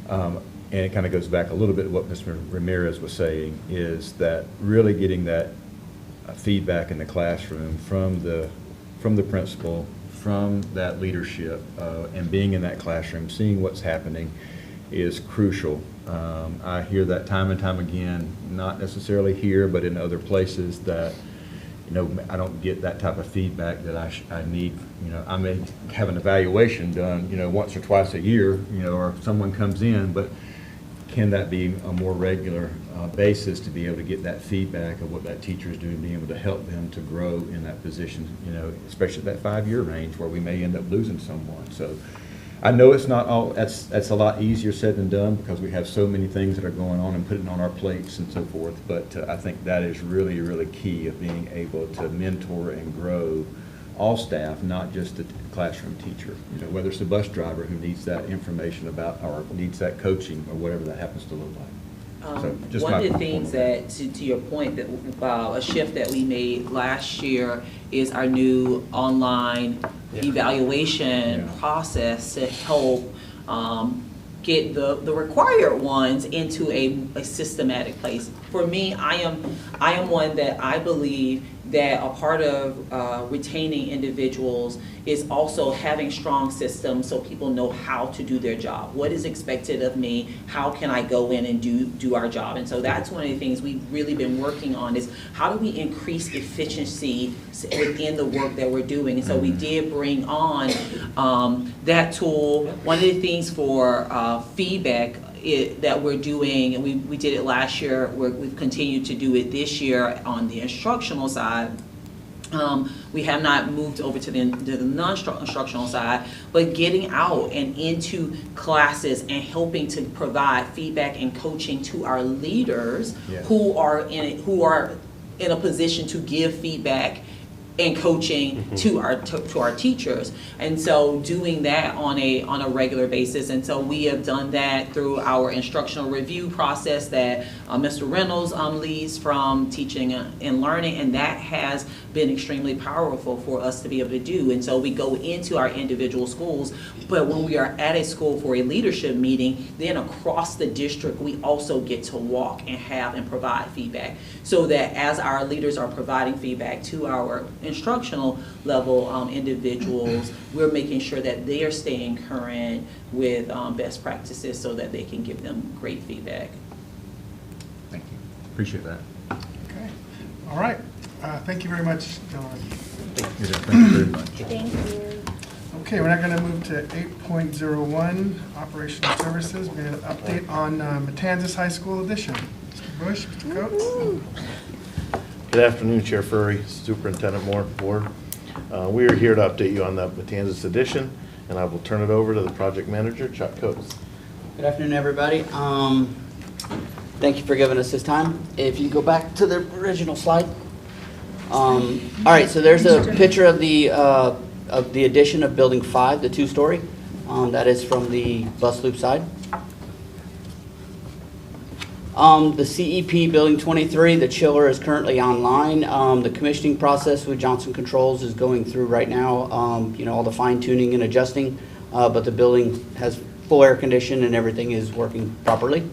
And it kind of goes back a little bit to what Mr. Ramirez was saying, is that really getting that feedback in the classroom from the principal, from that leadership and being in that classroom, seeing what's happening is crucial. I hear that time and time again, not necessarily here, but in other places, that I don't get that type of feedback that I need. I may have an evaluation done, once or twice a year, or if someone comes in, but can that be a more regular basis to be able to get that feedback of what that teacher is doing, being able to help them to grow in that position, especially at that 5-year range where we may end up losing someone. So I know it's not all, that's a lot easier said than done because we have so many things that are going on and putting on our plates and so forth, but I think that is really, really key of being able to mentor and grow all staff, not just the classroom teacher. Whether it's the bus driver who needs that information about or needs that coaching or whatever that happens to look like. One of the things that, to your point, that a shift that we made last year is our new online evaluation process to help get the required ones into a systematic place. For me, I am one that I believe that a part of retaining individuals is also having strong systems so people know how to do their job. What is expected of me? How can I go in and do our job? And so that's one of the things we've really been working on is how do we increase efficiency within the work that we're doing? And so we did bring on that tool. One of the things for feedback that we're doing, and we did it last year, we've continued to do it this year on the instructional side. We have not moved over to the non-instructional side, but getting out and into classes and helping to provide feedback and coaching to our leaders who are in a position to give feedback and coaching to our teachers, and so doing that on a regular basis. And so we have done that through our instructional review process that Mr. Reynolds leads from Teaching and Learning, and that has been extremely powerful for us to be able to do. And so we go into our individual schools, but when we are at a school for a leadership meeting, then across the district we also get to walk and have and provide feedback, so that as our leaders are providing feedback to our instructional level individuals, we're making sure that they are staying current with best practices so that they can give them great feedback. Thank you. Appreciate that. Okay. All right. Thank you very much, gentlemen. Thank you very much. Thank you. Okay, we're now going to move to 8.01, Operational Services. We have an update on Matanzas High School addition. Mr. Bush, Mr. Coates. Good afternoon, Chair Furry, Superintendent Moore, Board. We are here to update you on the Matanzas addition, and I will turn it over to the project manager, Chuck Coates. Good afternoon, everybody. Thank you for giving us this time. If you go back to the original slide. All right, so there's a picture of the addition of Building 5, the 2-story. That is from the bus loop side. The CEP Building 23, the chiller is currently online. The commissioning process with Johnson Controls is going through right now. All the fine tuning and adjusting, but the building has full air conditioning and everything is working properly.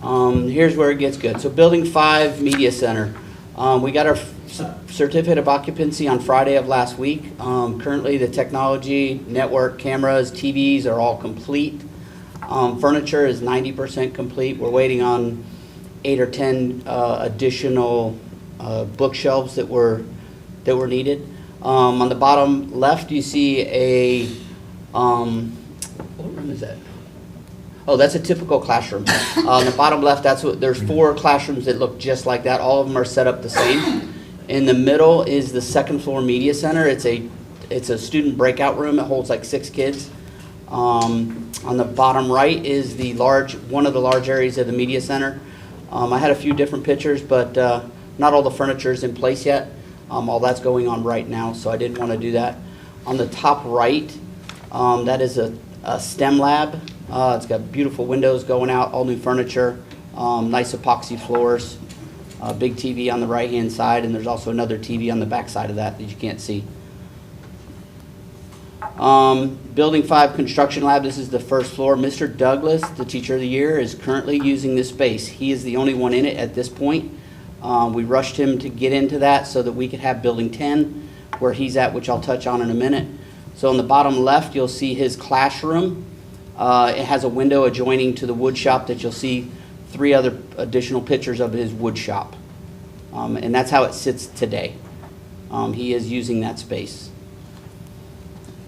Here's where it gets good. So Building 5 Media Center. We got our certificate of occupancy on Friday of last week. Currently the technology, network, cameras, TVs are all complete. Furniture is 90% complete. We're waiting on 8 or 10 additional bookshelves that were needed. On the bottom left, you see a what room is that? Oh, that's a typical classroom. On the bottom left, there's 4 classrooms that look just like that. All of them are set up the same. In the middle is the second floor media center. It's a student breakout room. It holds like 6 kids. On the bottom right is one of the large areas of the media center. I had a few different pictures, but not all the furniture is in place yet. All that's going on right now, so I didn't want to do that. On the top right, that is a STEM lab. It's got beautiful windows going out, all new furniture, nice epoxy floors, big TV on the right-hand side, and there's also another TV on the back side of that you can't see. Building 5 construction lab, this is the first floor. Mr. Douglas, the teacher of the year, is currently using this space. He is the only one in it at this point. We rushed him to get into that so that we could have Building 10. where he's at, which I'll touch on in a minute. So on the bottom left, you'll see his classroom. It has a window adjoining to the wood shop that you'll see 3 other additional pictures of his wood shop. And that's how it sits today. He is using that space.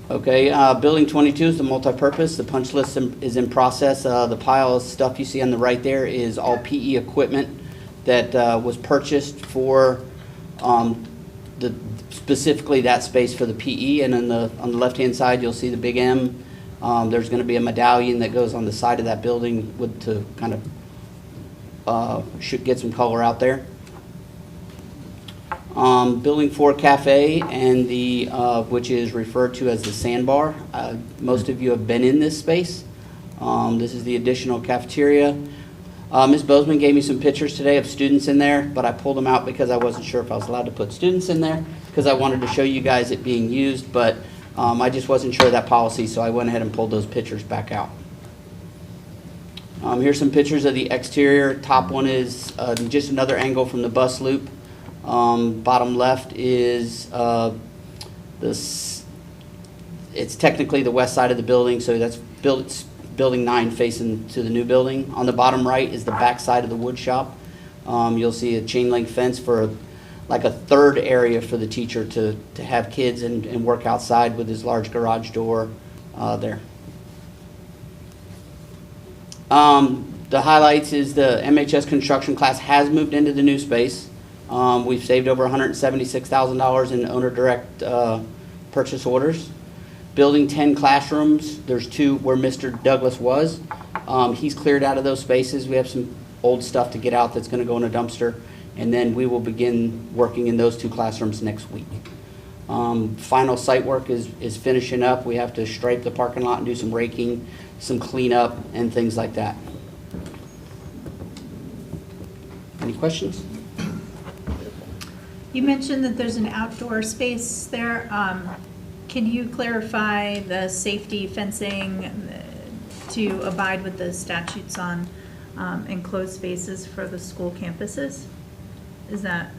Okay, building 22 is the multipurpose. The punch list is in process. The pile of stuff you see on the right there is all PE equipment that was purchased for specifically that space for the PE. And on the left-hand side, you'll see the big M. There's going to be a medallion that goes on the side of that building to kind of get some color out there. Building 4 cafe and which is referred to as the sandbar. Most of you have been in this space. This is the additional cafeteria. Ms. Bozeman gave me some pictures today of students in there, but I pulled them out because I wasn't sure if I was allowed to put students in there because I wanted to show you guys it being used, but I just wasn't sure of that policy, so I went ahead and pulled those pictures back out. Here's some pictures of the exterior. Top one is just another angle from the bus loop. Bottom left is it's technically the west side of the building, so that's building 9 facing to the new building. On the bottom right is the back side of the wood shop. You'll see a chain link fence for like a third area for the teacher to have kids and work outside with his large garage door there. The highlights is the MHS construction class has moved into the new space. We've saved over $176,000 in owner direct purchase orders. Building 10 classrooms, there's 2 where Mr. Douglas was. He's cleared out of those spaces. We have some old stuff to get out that's going to go in a dumpster, and then we will begin working in those 2 classrooms next week. Final site work is finishing up. We have to stripe the parking lot and do some raking, some cleanup, and things like that. Any questions? You mentioned that there's an outdoor space there. Can you clarify the safety fencing to abide with the statutes on enclosed spaces for the school campuses? Is that?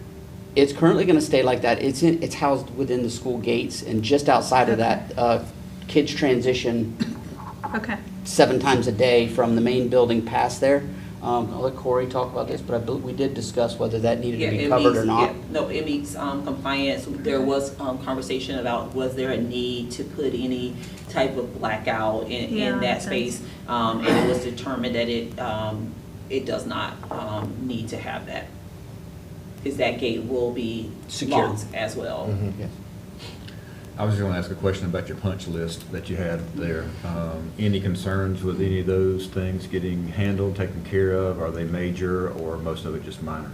It's currently going to stay like that. It's housed within the school gates, and just outside of that, kids transition 7 times a day from the main building past there. I'll let Corey talk about this, but we did discuss whether that needed to be covered or not. No, it meets compliance. There was conversation about was there a need to put any type of blackout in that space, and it was determined that it does not need to have that, because that gate will be locked as well. Mm-hmm. Yeah. I was going to ask a question about your punch list that you had there. Any concerns with any of those things getting handled, taken care of? Are they major, or most of it just minor?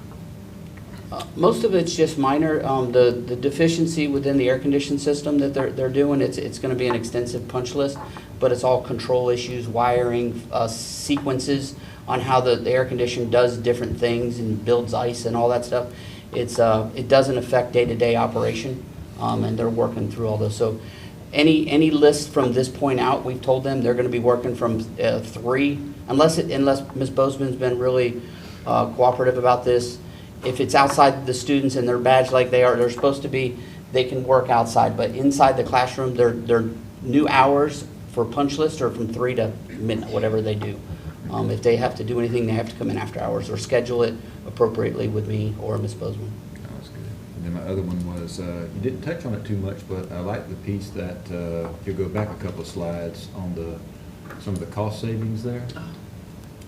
Most of it's just minor. The deficiency within the air conditioning system that they're doing, it's going to be an extensive punch list, but it's all control issues, wiring, sequences on how the air conditioner does different things and builds ice and all that stuff. It doesn't affect day-to-day operation. And they're working through all those. So any list from this point out, we've told them they're going to be working from 3, unless Ms. Bozeman's been really cooperative about this. If it's outside the students and they're badged like they're supposed to be, they can work outside. But inside the classroom, their new hours for punch list are from 3 to midnight, whatever they do. If they have to do anything, they have to come in after hours or schedule it appropriately with me or Ms. Bozeman. And my other one was, you didn't touch on it too much, but I like the piece that, if you go back a couple of slides on some of the cost savings there.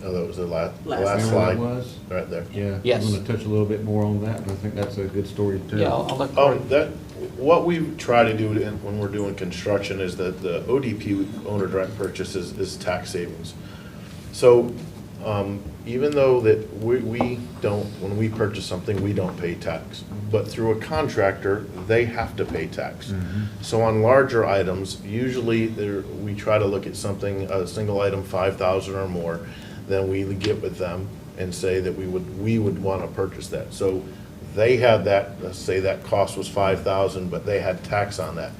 Oh, that was the last Last slide. Was? Right there. Yeah. Yes. I'm going to touch a little bit more on that, but I think that's a good story to tell. Yeah, I'll let Corey. What we try to do when we're doing construction is that the ODP, owner direct purchases, is tax savings. So even though that we don't, when we purchase something, we don't pay tax, but through a contractor, they have to pay tax. Mm-hmm. So on larger items, usually we try to look at something, a single item, 5,000 or more, then we get with them and say that we would want to purchase that. So they had that, let's say that cost was 5,000, but they had tax on that.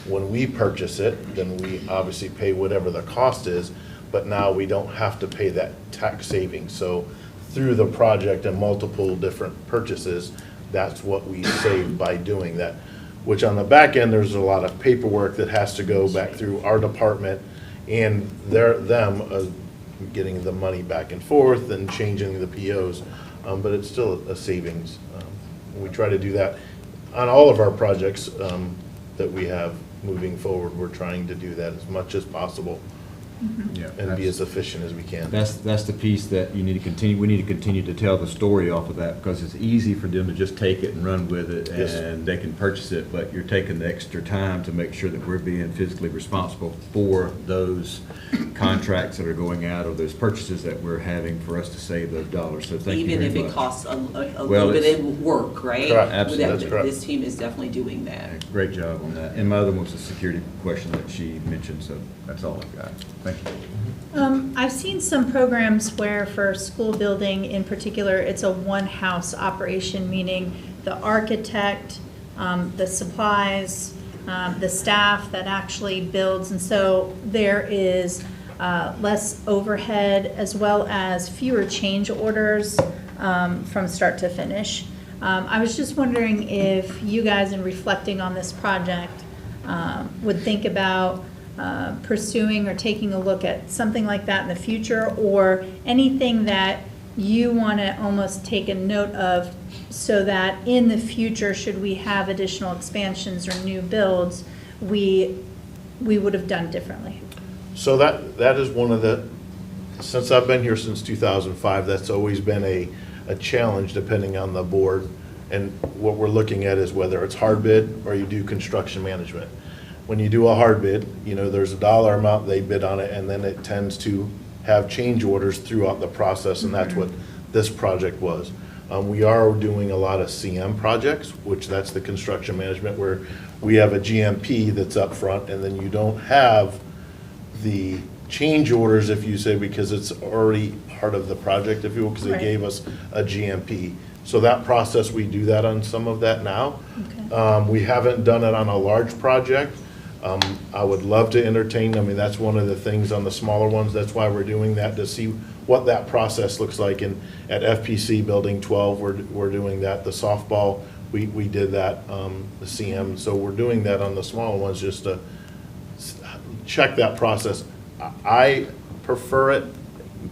When we purchase it, then we obviously pay whatever the cost is, but now we don't have to pay that tax savings. So through the project and multiple different purchases, that's what we save by doing that. which on the back end, there's a lot of paperwork that has to go back through our department and getting the money back and forth and changing the POs, but it's still a savings. We try to do that on all of our projects that we have moving forward. We're trying to do that as much as possible Yeah, and be as efficient as we can. That's the piece that you need to continue, we need to continue to tell the story off of that, because it's easy for them to just take it and run with it, Yes. and they can purchase it, but you're taking the extra time to make sure that we're being physically responsible for those contracts that are going out, or those purchases that we're having for us to save those dollars, so thank you very Even much. if it costs a Well, little bit it's- of work, right? Correct. Absolutely. That's correct. This team is definitely doing that. Great job on that. And my other one was a security question that she mentioned, so that's all I've got. Thank you. I've seen some programs where for school building in particular, it's a one-house operation, meaning the architect, the supplies, the staff that actually builds. And so there is less overhead as well as fewer change orders from start to finish. I was just wondering if you guys, in reflecting on this project, would think about pursuing or taking a look at something like that in the future, or anything that you want to almost take a note of, so that in the future, should we have additional expansions or new builds, we would have done differently. So that is one of the, since I've been here since 2005, that's always been a challenge depending on the board. And what we're looking at is whether it's hard bid or you do construction management. When you do a hard bid, there's a dollar amount they bid on it, and then it tends to have change orders throughout the process, and that's what this project was. We are doing a lot of CM projects, which that's the construction management, where we have a GMP that's up front, and then you don't have the change orders, if you say, because it's already part of the project, if you will, because they Right. gave us a GMP. So that process, we do that on some of that now. Okay. We haven't done it on a large project. I would love to entertain, that's one of the things on the smaller ones, that's why we're doing that, to see what that process looks like. And at FPC Building 12, we're doing that. The softball, we did that, the CM, so we're doing that on the smaller ones, just to check that process. I prefer it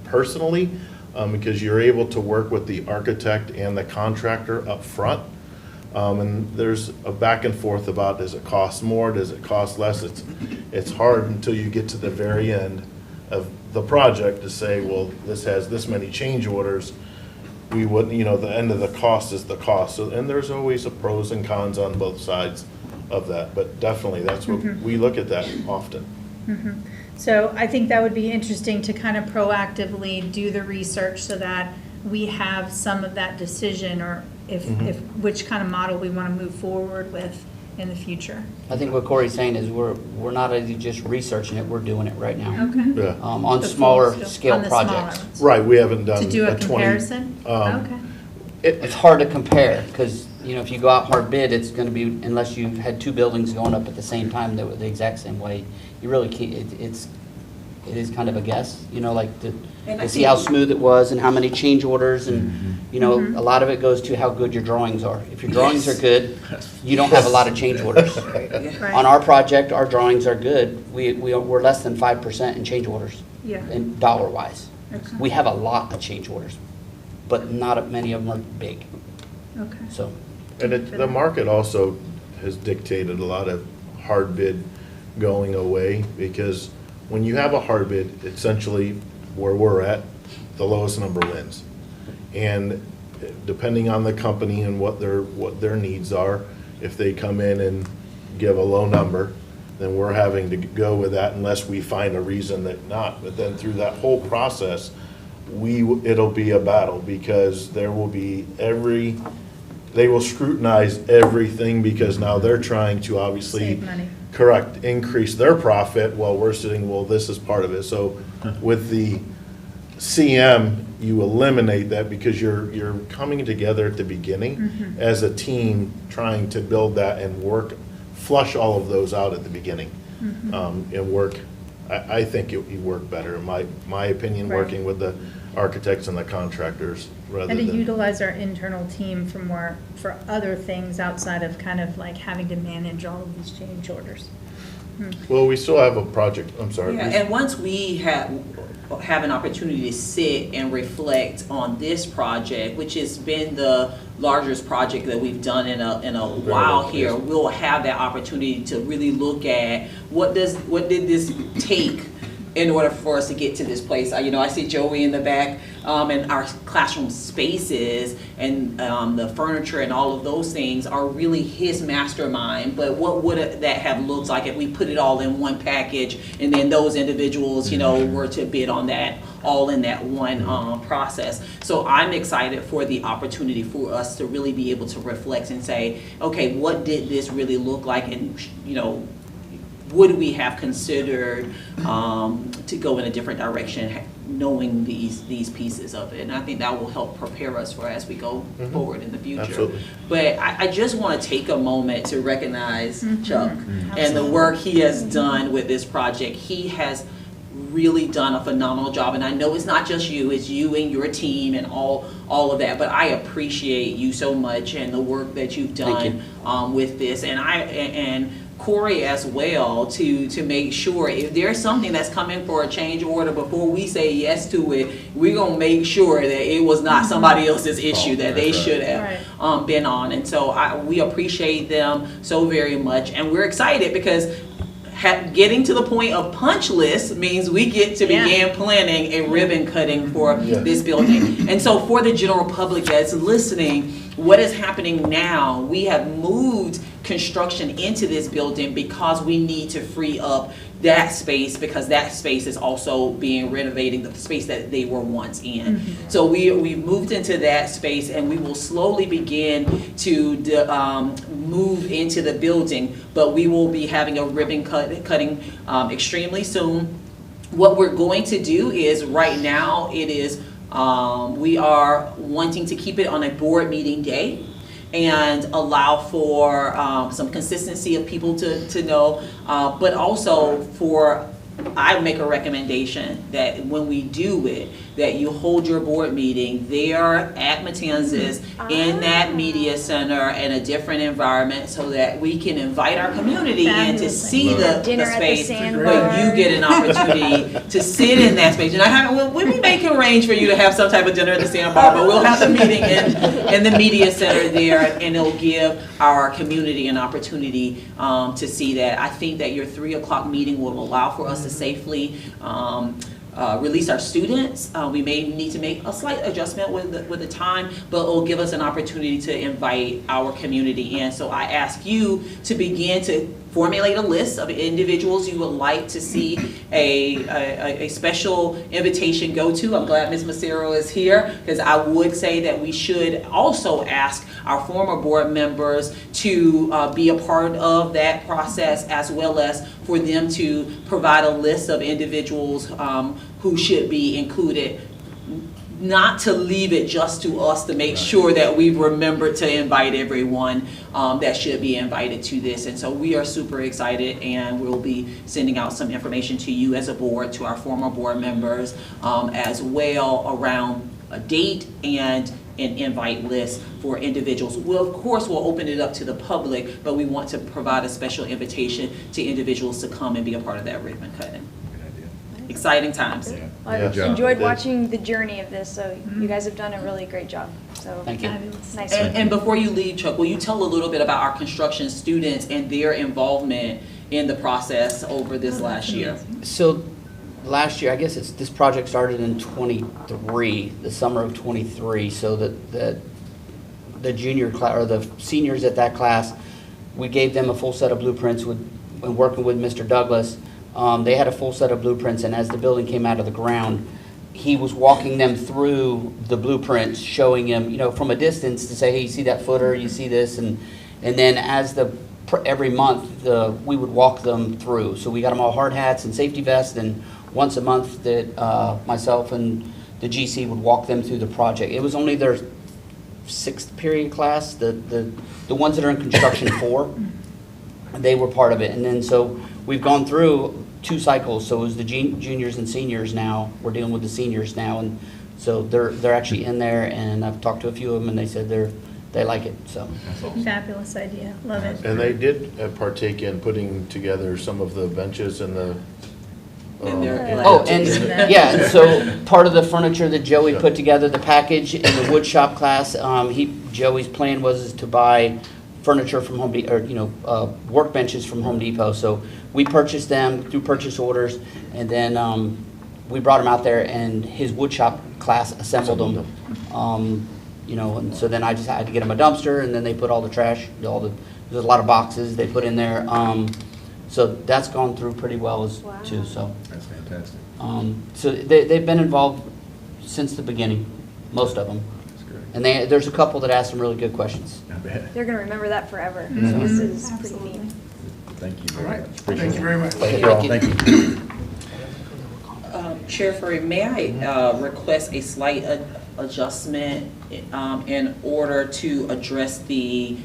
personally, because you're able to work with the architect and the contractor up front. And there's a back and forth about, does it cost more, does it cost less? It's hard until you get to the very end of the project to say, well, this has this many change orders. We wouldn't, the end of the cost is the cost. So, and there's always a pros and cons on both sides of that, but definitely that's what, we look at that often. So I think that would be interesting to kind of proactively do the research, so that we have some of that decision, or if which kind of model we want to move forward with in the future. I think what Corey's saying is we're not only just researching it, we're doing it right now. Okay. Yeah, On The smaller full scale on the smaller projects. ones. right, we haven't done To do a 20. comparison? Okay. It's hard to compare, because, if you go out hard bid, it's gonna be, unless you had two buildings going up at the same time that were the exact same way, you really can't, it is kind of a guess, And I to see think- how smooth it was and how many change orders, and, a lot of it goes to how good your drawings are. If your drawings are good, you don't have a lot of change orders. Right. On our project, our drawings are good, we're less than 5% in change orders, Yeah. and dollar-wise. Okay. We have a lot of change orders, but not many of them are big, Okay. And so. the market also has dictated a lot of hard bid going away, because when you have a hard bid, essentially where we're at, the lowest number wins. And depending on the company and what their needs are, if they come in and give a low number, then we're having to go with that unless we find a reason that not. But then through that whole process, it'll be a battle, because there will be they will scrutinize everything, because now they're trying to obviously. Save money. Correct, increase their profit while we're sitting, well, this is part of it. So with the CM, you eliminate that, because you're coming together at the beginning as a team, trying to build that and flush all of those out at the beginning. And work, I think you work better, in my opinion, Right. working with architects and the contractors rather And to than. utilize our internal team for other things outside of kind of like having to manage all of these change orders. Well, we still have a project, I'm sorry. Yeah, and once we have an opportunity to sit and reflect on this project, which has been the largest project that we've done in a while here, we'll have that opportunity to really look at what did this take in order for us to get to this place. You know, I see Joey in the back, and our classroom spaces and the furniture and all of those things are really his mastermind. But what would that have looked like if we put it all in one package and then those individuals, you know, were to bid on that all in that one process? So I'm excited for the opportunity for us to really be able to reflect and say, okay, what did this really look like, and you know, would we have considered to go in a different direction, knowing these pieces of it? And I think that will help prepare us for as we go forward in the future. Absolutely. But I just want to take a moment to recognize Chuck and the work he has done with this project. He has really done a phenomenal job, and I know it's not just you, it's you and your team and all of that, but I appreciate you so much and the work that you've done with this, and Corey as well, to make sure if there's something that's coming for a change order, before we say yes to it, we're gonna make sure that it was not somebody else's issue that they should have been on. And so we appreciate them so very much, and we're excited because getting to the point of punch list means we get to begin planning a ribbon cutting for this building. And so for the general public that's listening, what is happening now, we have moved construction into this building because we need to free up that space, because that space is also being renovated, the space that they were once in. So we've moved into that space, and we will slowly begin to move into the building, but we will be having a ribbon cutting extremely soon. What we're going to do is, right now, it is we are wanting to keep it on a board meeting day and allow for some consistency of people to know, but also I make a recommendation that when we do it, that you hold your board meeting there at Matanzas in that media center in a different environment, so that we can invite our community in to see the space, but you get an opportunity to sit in that space. And we may can arrange for you to have some type of dinner at the sandbar, but we'll have the meeting in the media center there, and it'll give our community an opportunity to see that. I think that your 3 o'clock meeting will allow for us to safely release our students. We may need to make a slight adjustment with the time, but it will give us an opportunity to invite our community in. So I ask you to begin to formulate a list of individuals you would like to see a special invitation go to. I'm glad Ms. Macero is here, because I would say that we should also ask our former board members to be a part of that process, as well as for them to provide a list of individuals who should be included. Not to leave it just to us to make sure that we've remembered to invite everyone that should be invited to this. And so we are super excited, and we'll be sending out some information to you as a board, to our former board members as well, around a date and an invite list for individuals. We'll, of course, we'll open it up to the public, but we want to provide a special invitation to individuals to come and be a part of that ribbon cutting. Exciting times. I've enjoyed watching the journey of this, so you guys have done a really great job. So Thank you. It's nice. And before you leave, Chuck, will you tell a little bit about our construction students and their involvement in the process over this last year? So last year, I guess this project started in '23, the summer of '23. So the junior class, or the seniors at that class, we gave them a full set of blueprints when working with Mr. Douglas. They had a full set of blueprints, and as the building came out of the ground, he was walking them through the blueprints, showing them, you know, from a distance to say, hey, you see that footer, you see this, and then as every month we would walk them through. So we got them all hard hats and safety vests, and once a month that myself and the GC would walk them through the project. It was only their 6th period class, the ones that are in construction 4, they were part of it, and then so we've gone through 2 cycles, so it was the juniors and seniors now. We're dealing with the seniors now, and So they're actually in there, and I've talked to a few of them, and they said they like it, so. Fabulous idea, love it. And they did partake in putting together some of the benches and the. And they're glad Oh, to and, do that. yeah, and so part of the furniture that Joey put together, the package in the wood shop class, Joey's plan was to buy furniture from Home Depot, or, workbenches from Home Depot. So we purchased them through purchase orders, and then, we brought them out there, and his wood shop class assembled them. And so then I just had to get them a dumpster, and then they put all the trash, there's a lot of boxes they put in there. So that's gone through pretty well too, so. That's fantastic. So they've been involved since the beginning, most of them. That's great. And there's a couple that asked some really good questions. I bet. They're gonna remember that forever. So Mhm. this is pretty Absolutely. neat. Thank you All very right, much. Appreciate thank you it. very much. Thank you all. Thank you. Chair Furry, may I request a slight adjustment in order to address the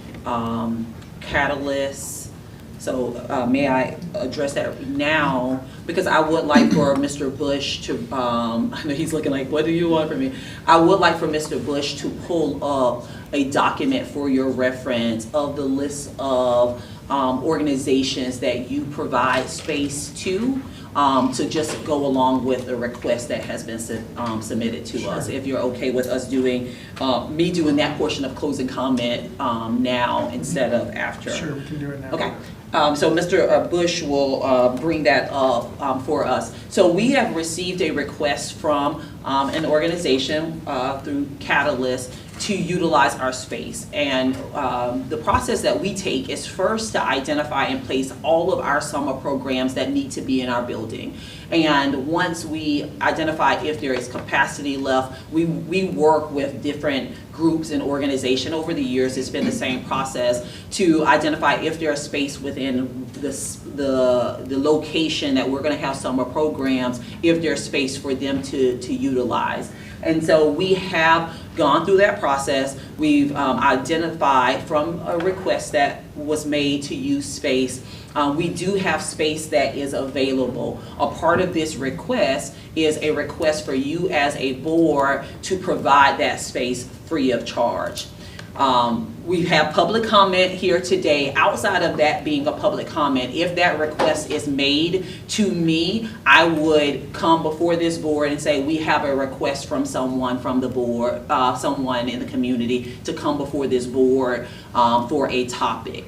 catalyst? So may I address that now? Because I would like for Mr. Bush to, I know he's looking like, what do you want from me? I would like for Mr. Bush to pull up a document for your reference of the list of organizations that you provide space to just go along with the request that has been submitted to us. If you're okay with us doing, me doing that portion of closing comment now instead of after. Sure, we can do it now. Okay. So Mr. Bush will bring that up for us. So we have received a request from an organization through Catalyst to utilize our space. And the process that we take is first to identify and place all of our summer programs that need to be in our building. And once we identify if there is capacity left, we work with different groups and organizations. Over the years, it's been the same process to identify if there's space within the location that we're gonna have summer programs, if there's space for them to utilize. And so we have gone through that process. We've identified from a request that was made to use space. We do have space that is available. A part of this request is a request for you as a board to provide that space free of charge. We have public comment here today. Outside of that being a public comment, if that request is made to me, I would come before this board and say, we have a request from someone from the board, someone in the community to come before this board for a topic.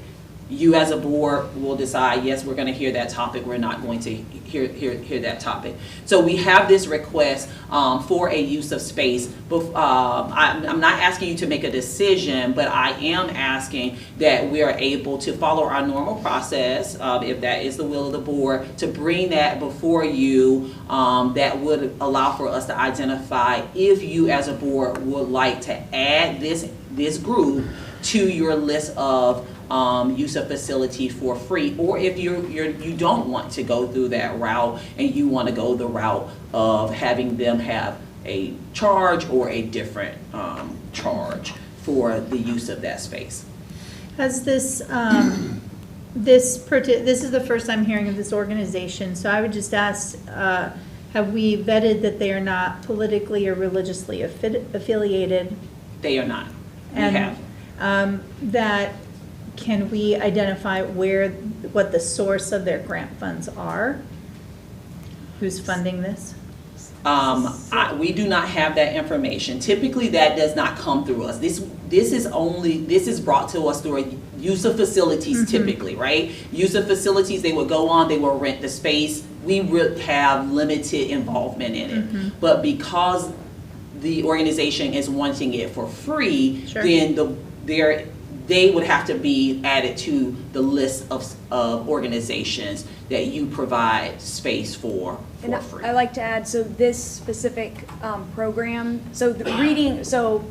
You as a board will decide, yes, we're going to hear that topic, we're not going to hear that topic. So we have this request for a use of space. I'm not asking you to make a decision, but I am asking that we are able to follow our normal process, if that is the will of the board, to bring that before you that would allow for us to identify if you as a board would like to add this group to your list of use of facility for free, or if you don't want to go through that route and you want to go the route of having them have a charge or a different charge for the use of that space. Has this, this is the first I'm hearing of this organization, so I would just ask, have we vetted that they are not politically or religiously affiliated? They are not. We have. That can we identify what the source of their grant funds are? Who's funding this? We do not have that information. Typically, that does not come through us. This is brought to us through a use of facilities, typically, right? Use of facilities, they would go on, they will rent the space. We would have limited involvement in it. But because the organization is wanting it for free, then they would have to be added to the list of organizations that you provide space for free. I like to add, so this specific program, so the reading, so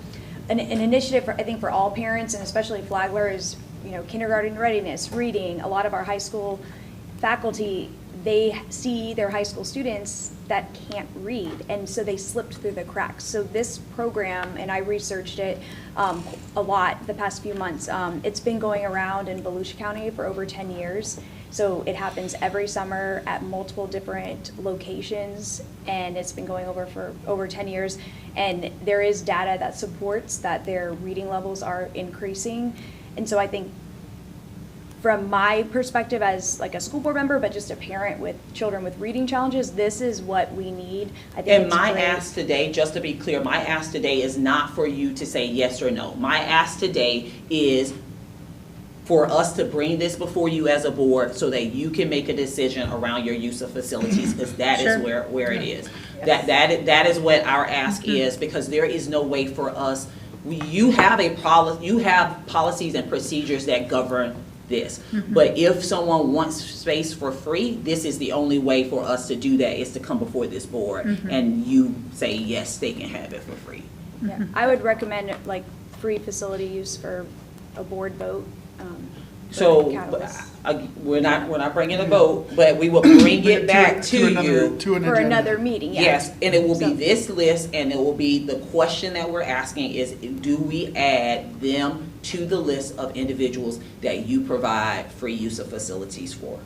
an initiative, I think, for all parents, and especially Flagler, is kindergarten readiness, reading. A lot of our high school faculty, they see their high school students that can't read, and so they slipped through the cracks. So this program, and I researched it a lot the past few months, it's been going around in Volusia County for over 10 years. So it happens every summer at multiple different locations, and it's been going over for over 10 years. And there is data that supports that their reading levels are increasing. And so I think from my perspective as like a school board member, but just a parent with children with reading challenges, this is what we need. I think And my ask today, just to be clear, my ask today is not for you to say yes or no. My ask today is for us to bring this before you as a board so that you can make a decision around your use of facilities, because that is where it is. That is what our ask is, because there is no way for us, you have policies and procedures that govern this. But if someone wants space for free, this is the only way for us to do that, is to come before this board and you say, yes, they can have it for free. Yeah, I would recommend like free facility use for a board vote. So we're not bringing a vote, but we will bring it back to you for another meeting. Yeah. Yes, and it will be this list, and it will be the question that we're asking is, do we add them to the list of individuals that you provide free use of facilities for?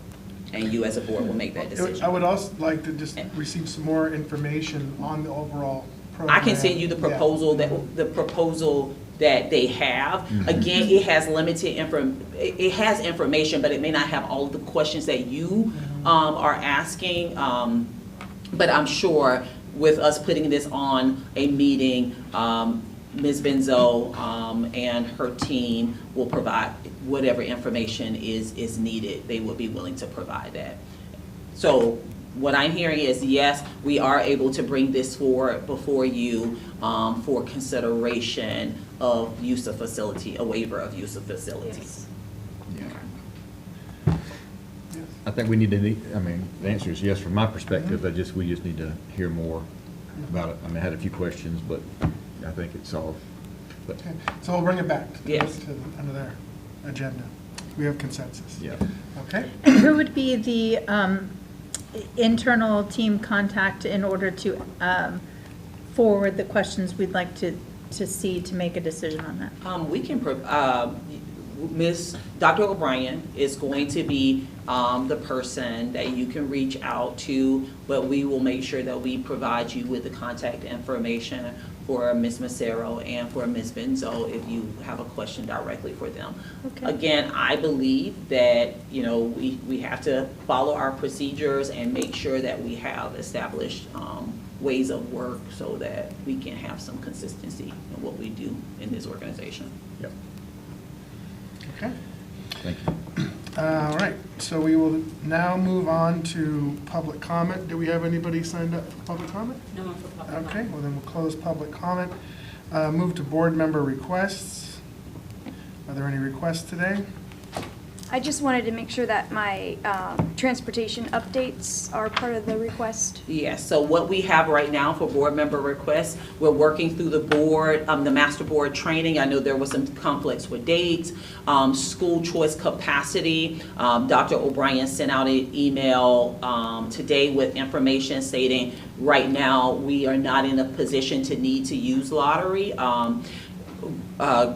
And you as a board will make that decision. I would also like to just receive some more information on the overall program. I can send you the proposal that they have. Again, it has limited information, but it may not have all of the questions that you are asking. But I'm sure with us putting this on a meeting, Ms. Benzo and her team will provide whatever information is needed. They will be willing to provide that. So what I'm hearing is, yes, we are able to bring this forward before you for consideration of use of facility, a waiver of use of facilities. Yeah. I think we need to, I mean, the answer is yes from my perspective, we just need to hear more about it. I mean, I had a few questions, but I think it's solved. But Okay. So we'll bring it back to Yes. under their agenda. We have consensus. yeah. Okay? And who would be the internal team contact in order to forward the questions we'd like to see to make a decision on that? We can, Dr. O'Brien is going to be the person that you can reach out to, but we will make sure that we provide you with the contact information for Ms. Macero and for Ms. Benzo if you have a question directly for them. Okay. Again, I believe that, you know, we have to follow our procedures and make sure that we have established ways of work so that we can have some consistency in what we do in this organization. Yep. Okay. Thank you. All right. So we will now move on to public comment. Do we have anybody signed up for public comment? No one for public comment. Okay. Well, then we'll close public comment. Move to board member requests. Are there any requests today? I just wanted to make sure that my transportation updates are part of the request. Yes, so what we have right now for board member requests, we're working through the board, the master board training. I know there was some conflicts with dates, school choice capacity. Dr. O'Brien sent out an email today with information stating right now we are not in a position to need to use lottery.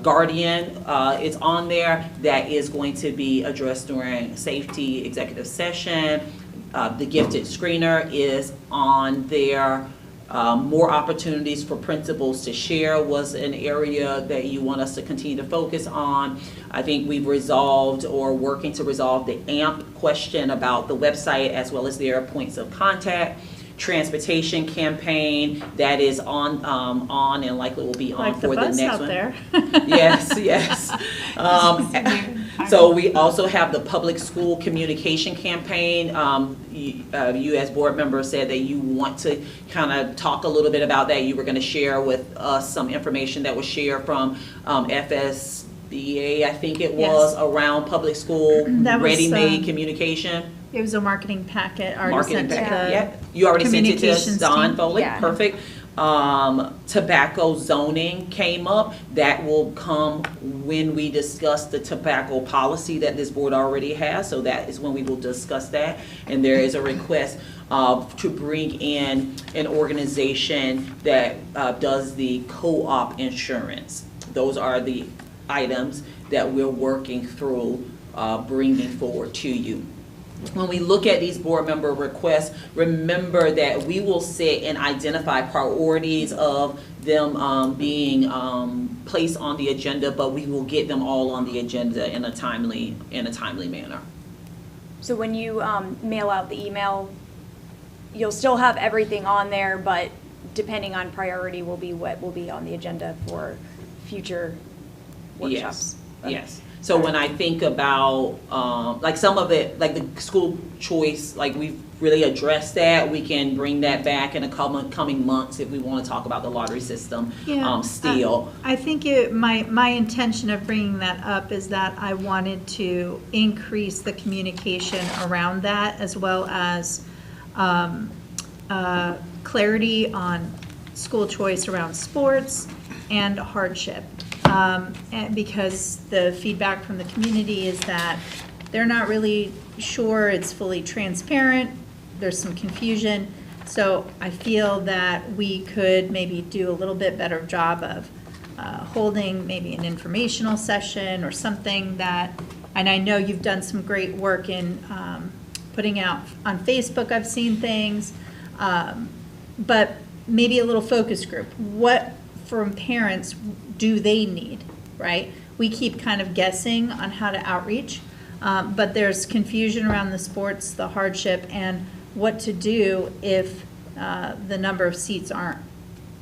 Guardian is on there. That is going to be addressed during safety executive session. The gifted screener is on there. More opportunities for principals to share was an area that you want us to continue to focus on. I think we've resolved or working to resolve the AMP question about the website as well as their points of contact. Transportation campaign that is on and likely will be on Like the for the bus next out one. there. Yes. So we also have the public school communication campaign. You as board members said that you want to kind of talk a little bit about that. You were going to share with us some information that was shared from FSBA, I think it was, Yes. around public school That was, ready-made communication. It was a marketing packet already Marketing sent to packet, the yeah. You already sent it to communications Don team. Foley, Yeah. perfect. tobacco zoning came up. That will come when we discuss the tobacco policy that this board already has, so that is when we will discuss that. And there is a request to bring in an organization that does the co-op insurance. Those are the items that we're working through bringing forward to you. When we look at these board member requests, remember that we will sit and identify priorities of them being placed on the agenda, but we will get them all on the agenda in a timely manner. So when you mail out the email, you'll still have everything on there, but depending on priority will be what will be on the agenda for future workshops. Yes. So when I think about, like some of it, like the school choice, like we've really addressed that. We can bring that back in a coming months if we want to talk about the lottery system still. I think my intention of bringing that up is that I wanted to increase the communication around that, as well as clarity on school choice around sports and hardship. And because the feedback from the community is that they're not really sure it's fully transparent, there's some confusion. So I feel that we could maybe do a little bit better job of holding maybe an informational session or something that, and I know you've done some great work in putting out on Facebook, I've seen things, but maybe a little focus group. What from parents do they need, right? We keep kind of guessing on how to outreach, but there's confusion around the sports, the hardship, and what to do if the number of seats aren't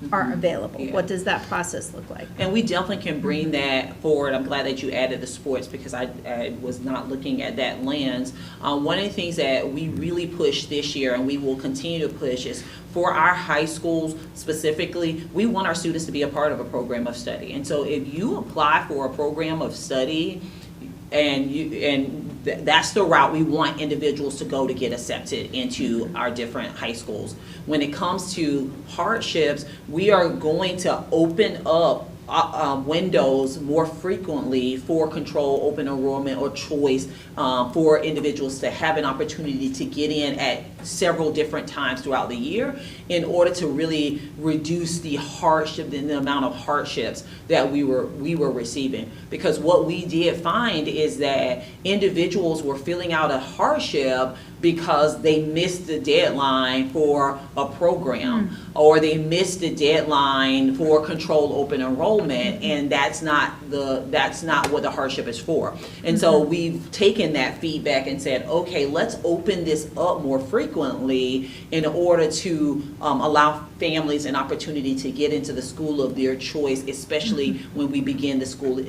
available. Yeah. What does that process look like? And we definitely can bring that forward. I'm glad that you added the sports because I was not looking at that lens. One of the things that we really pushed this year and we will continue to push is for our high schools specifically, we want our students to be a part of a program of study. And so if you apply for a program of study and that's the route we want individuals to go to get accepted into our different high schools. When it comes to hardships, we are going to open up windows more frequently for control, open enrollment, or choice for individuals to have an opportunity to get in at several different times throughout the year in order to really reduce the hardship and the amount of hardships that we were receiving. Because what we did find is that individuals were filling out a hardship because they missed the deadline for a program or they missed the deadline for controlled open enrollment, and that's not what the hardship is for. And so we've taken that feedback and said, okay, let's open this up more frequently in order to allow families an opportunity to get into the school of their choice, especially when we begin the school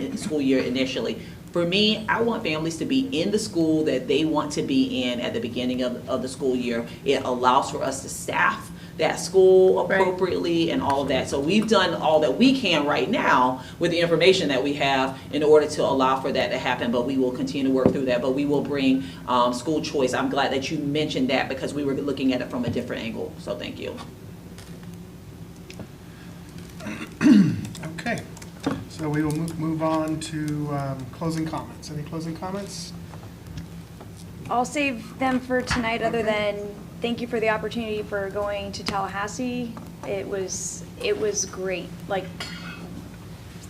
year initially. For me, I want families to be in the school that they want to be in at the beginning of the school year. It allows for us to staff that school appropriately and all of that. So we've done all that we can right now with the information that we have in order to allow for that to happen, but we will continue to work through that. But we will bring school choice. I'm glad that you mentioned that because we were looking at it from a different angle. So thank you. Okay, so we will move on to closing comments. Any closing comments? I'll save them for tonight, other than thank you for the opportunity for going to Tallahassee. It was great. Like,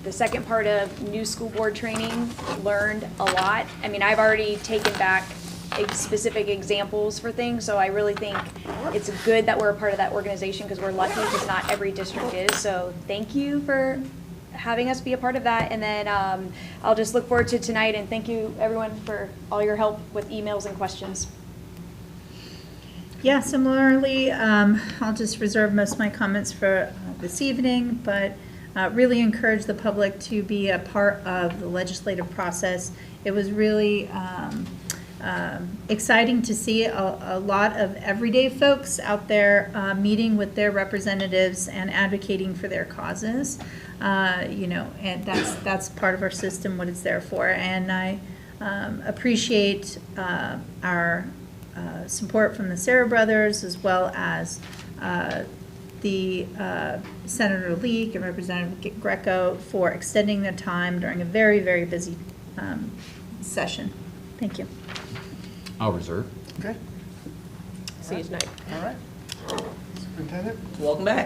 the second part of new school board training, learned a lot. I mean, I've already taken back specific examples for things, so I really think it's good that we're a part of that organization because we're lucky because not every district is. So thank you for having us be a part of that, and then I'll just look forward to tonight, and thank you everyone for all your help with emails and questions. Yeah, similarly, I'll just reserve most of my comments for this evening, but really encourage the public to be a part of the legislative process. It was really exciting to see a lot of everyday folks out there meeting with their representatives and advocating for their causes. And that's part of our system, what it's there for. And I appreciate our support from the Sarah brothers, as well as the Senator Leek and Representative Greco for extending their time during a very, very busy session. Thank you. I'll reserve. Okay, See you tonight. all right. Superintendent? Welcome back.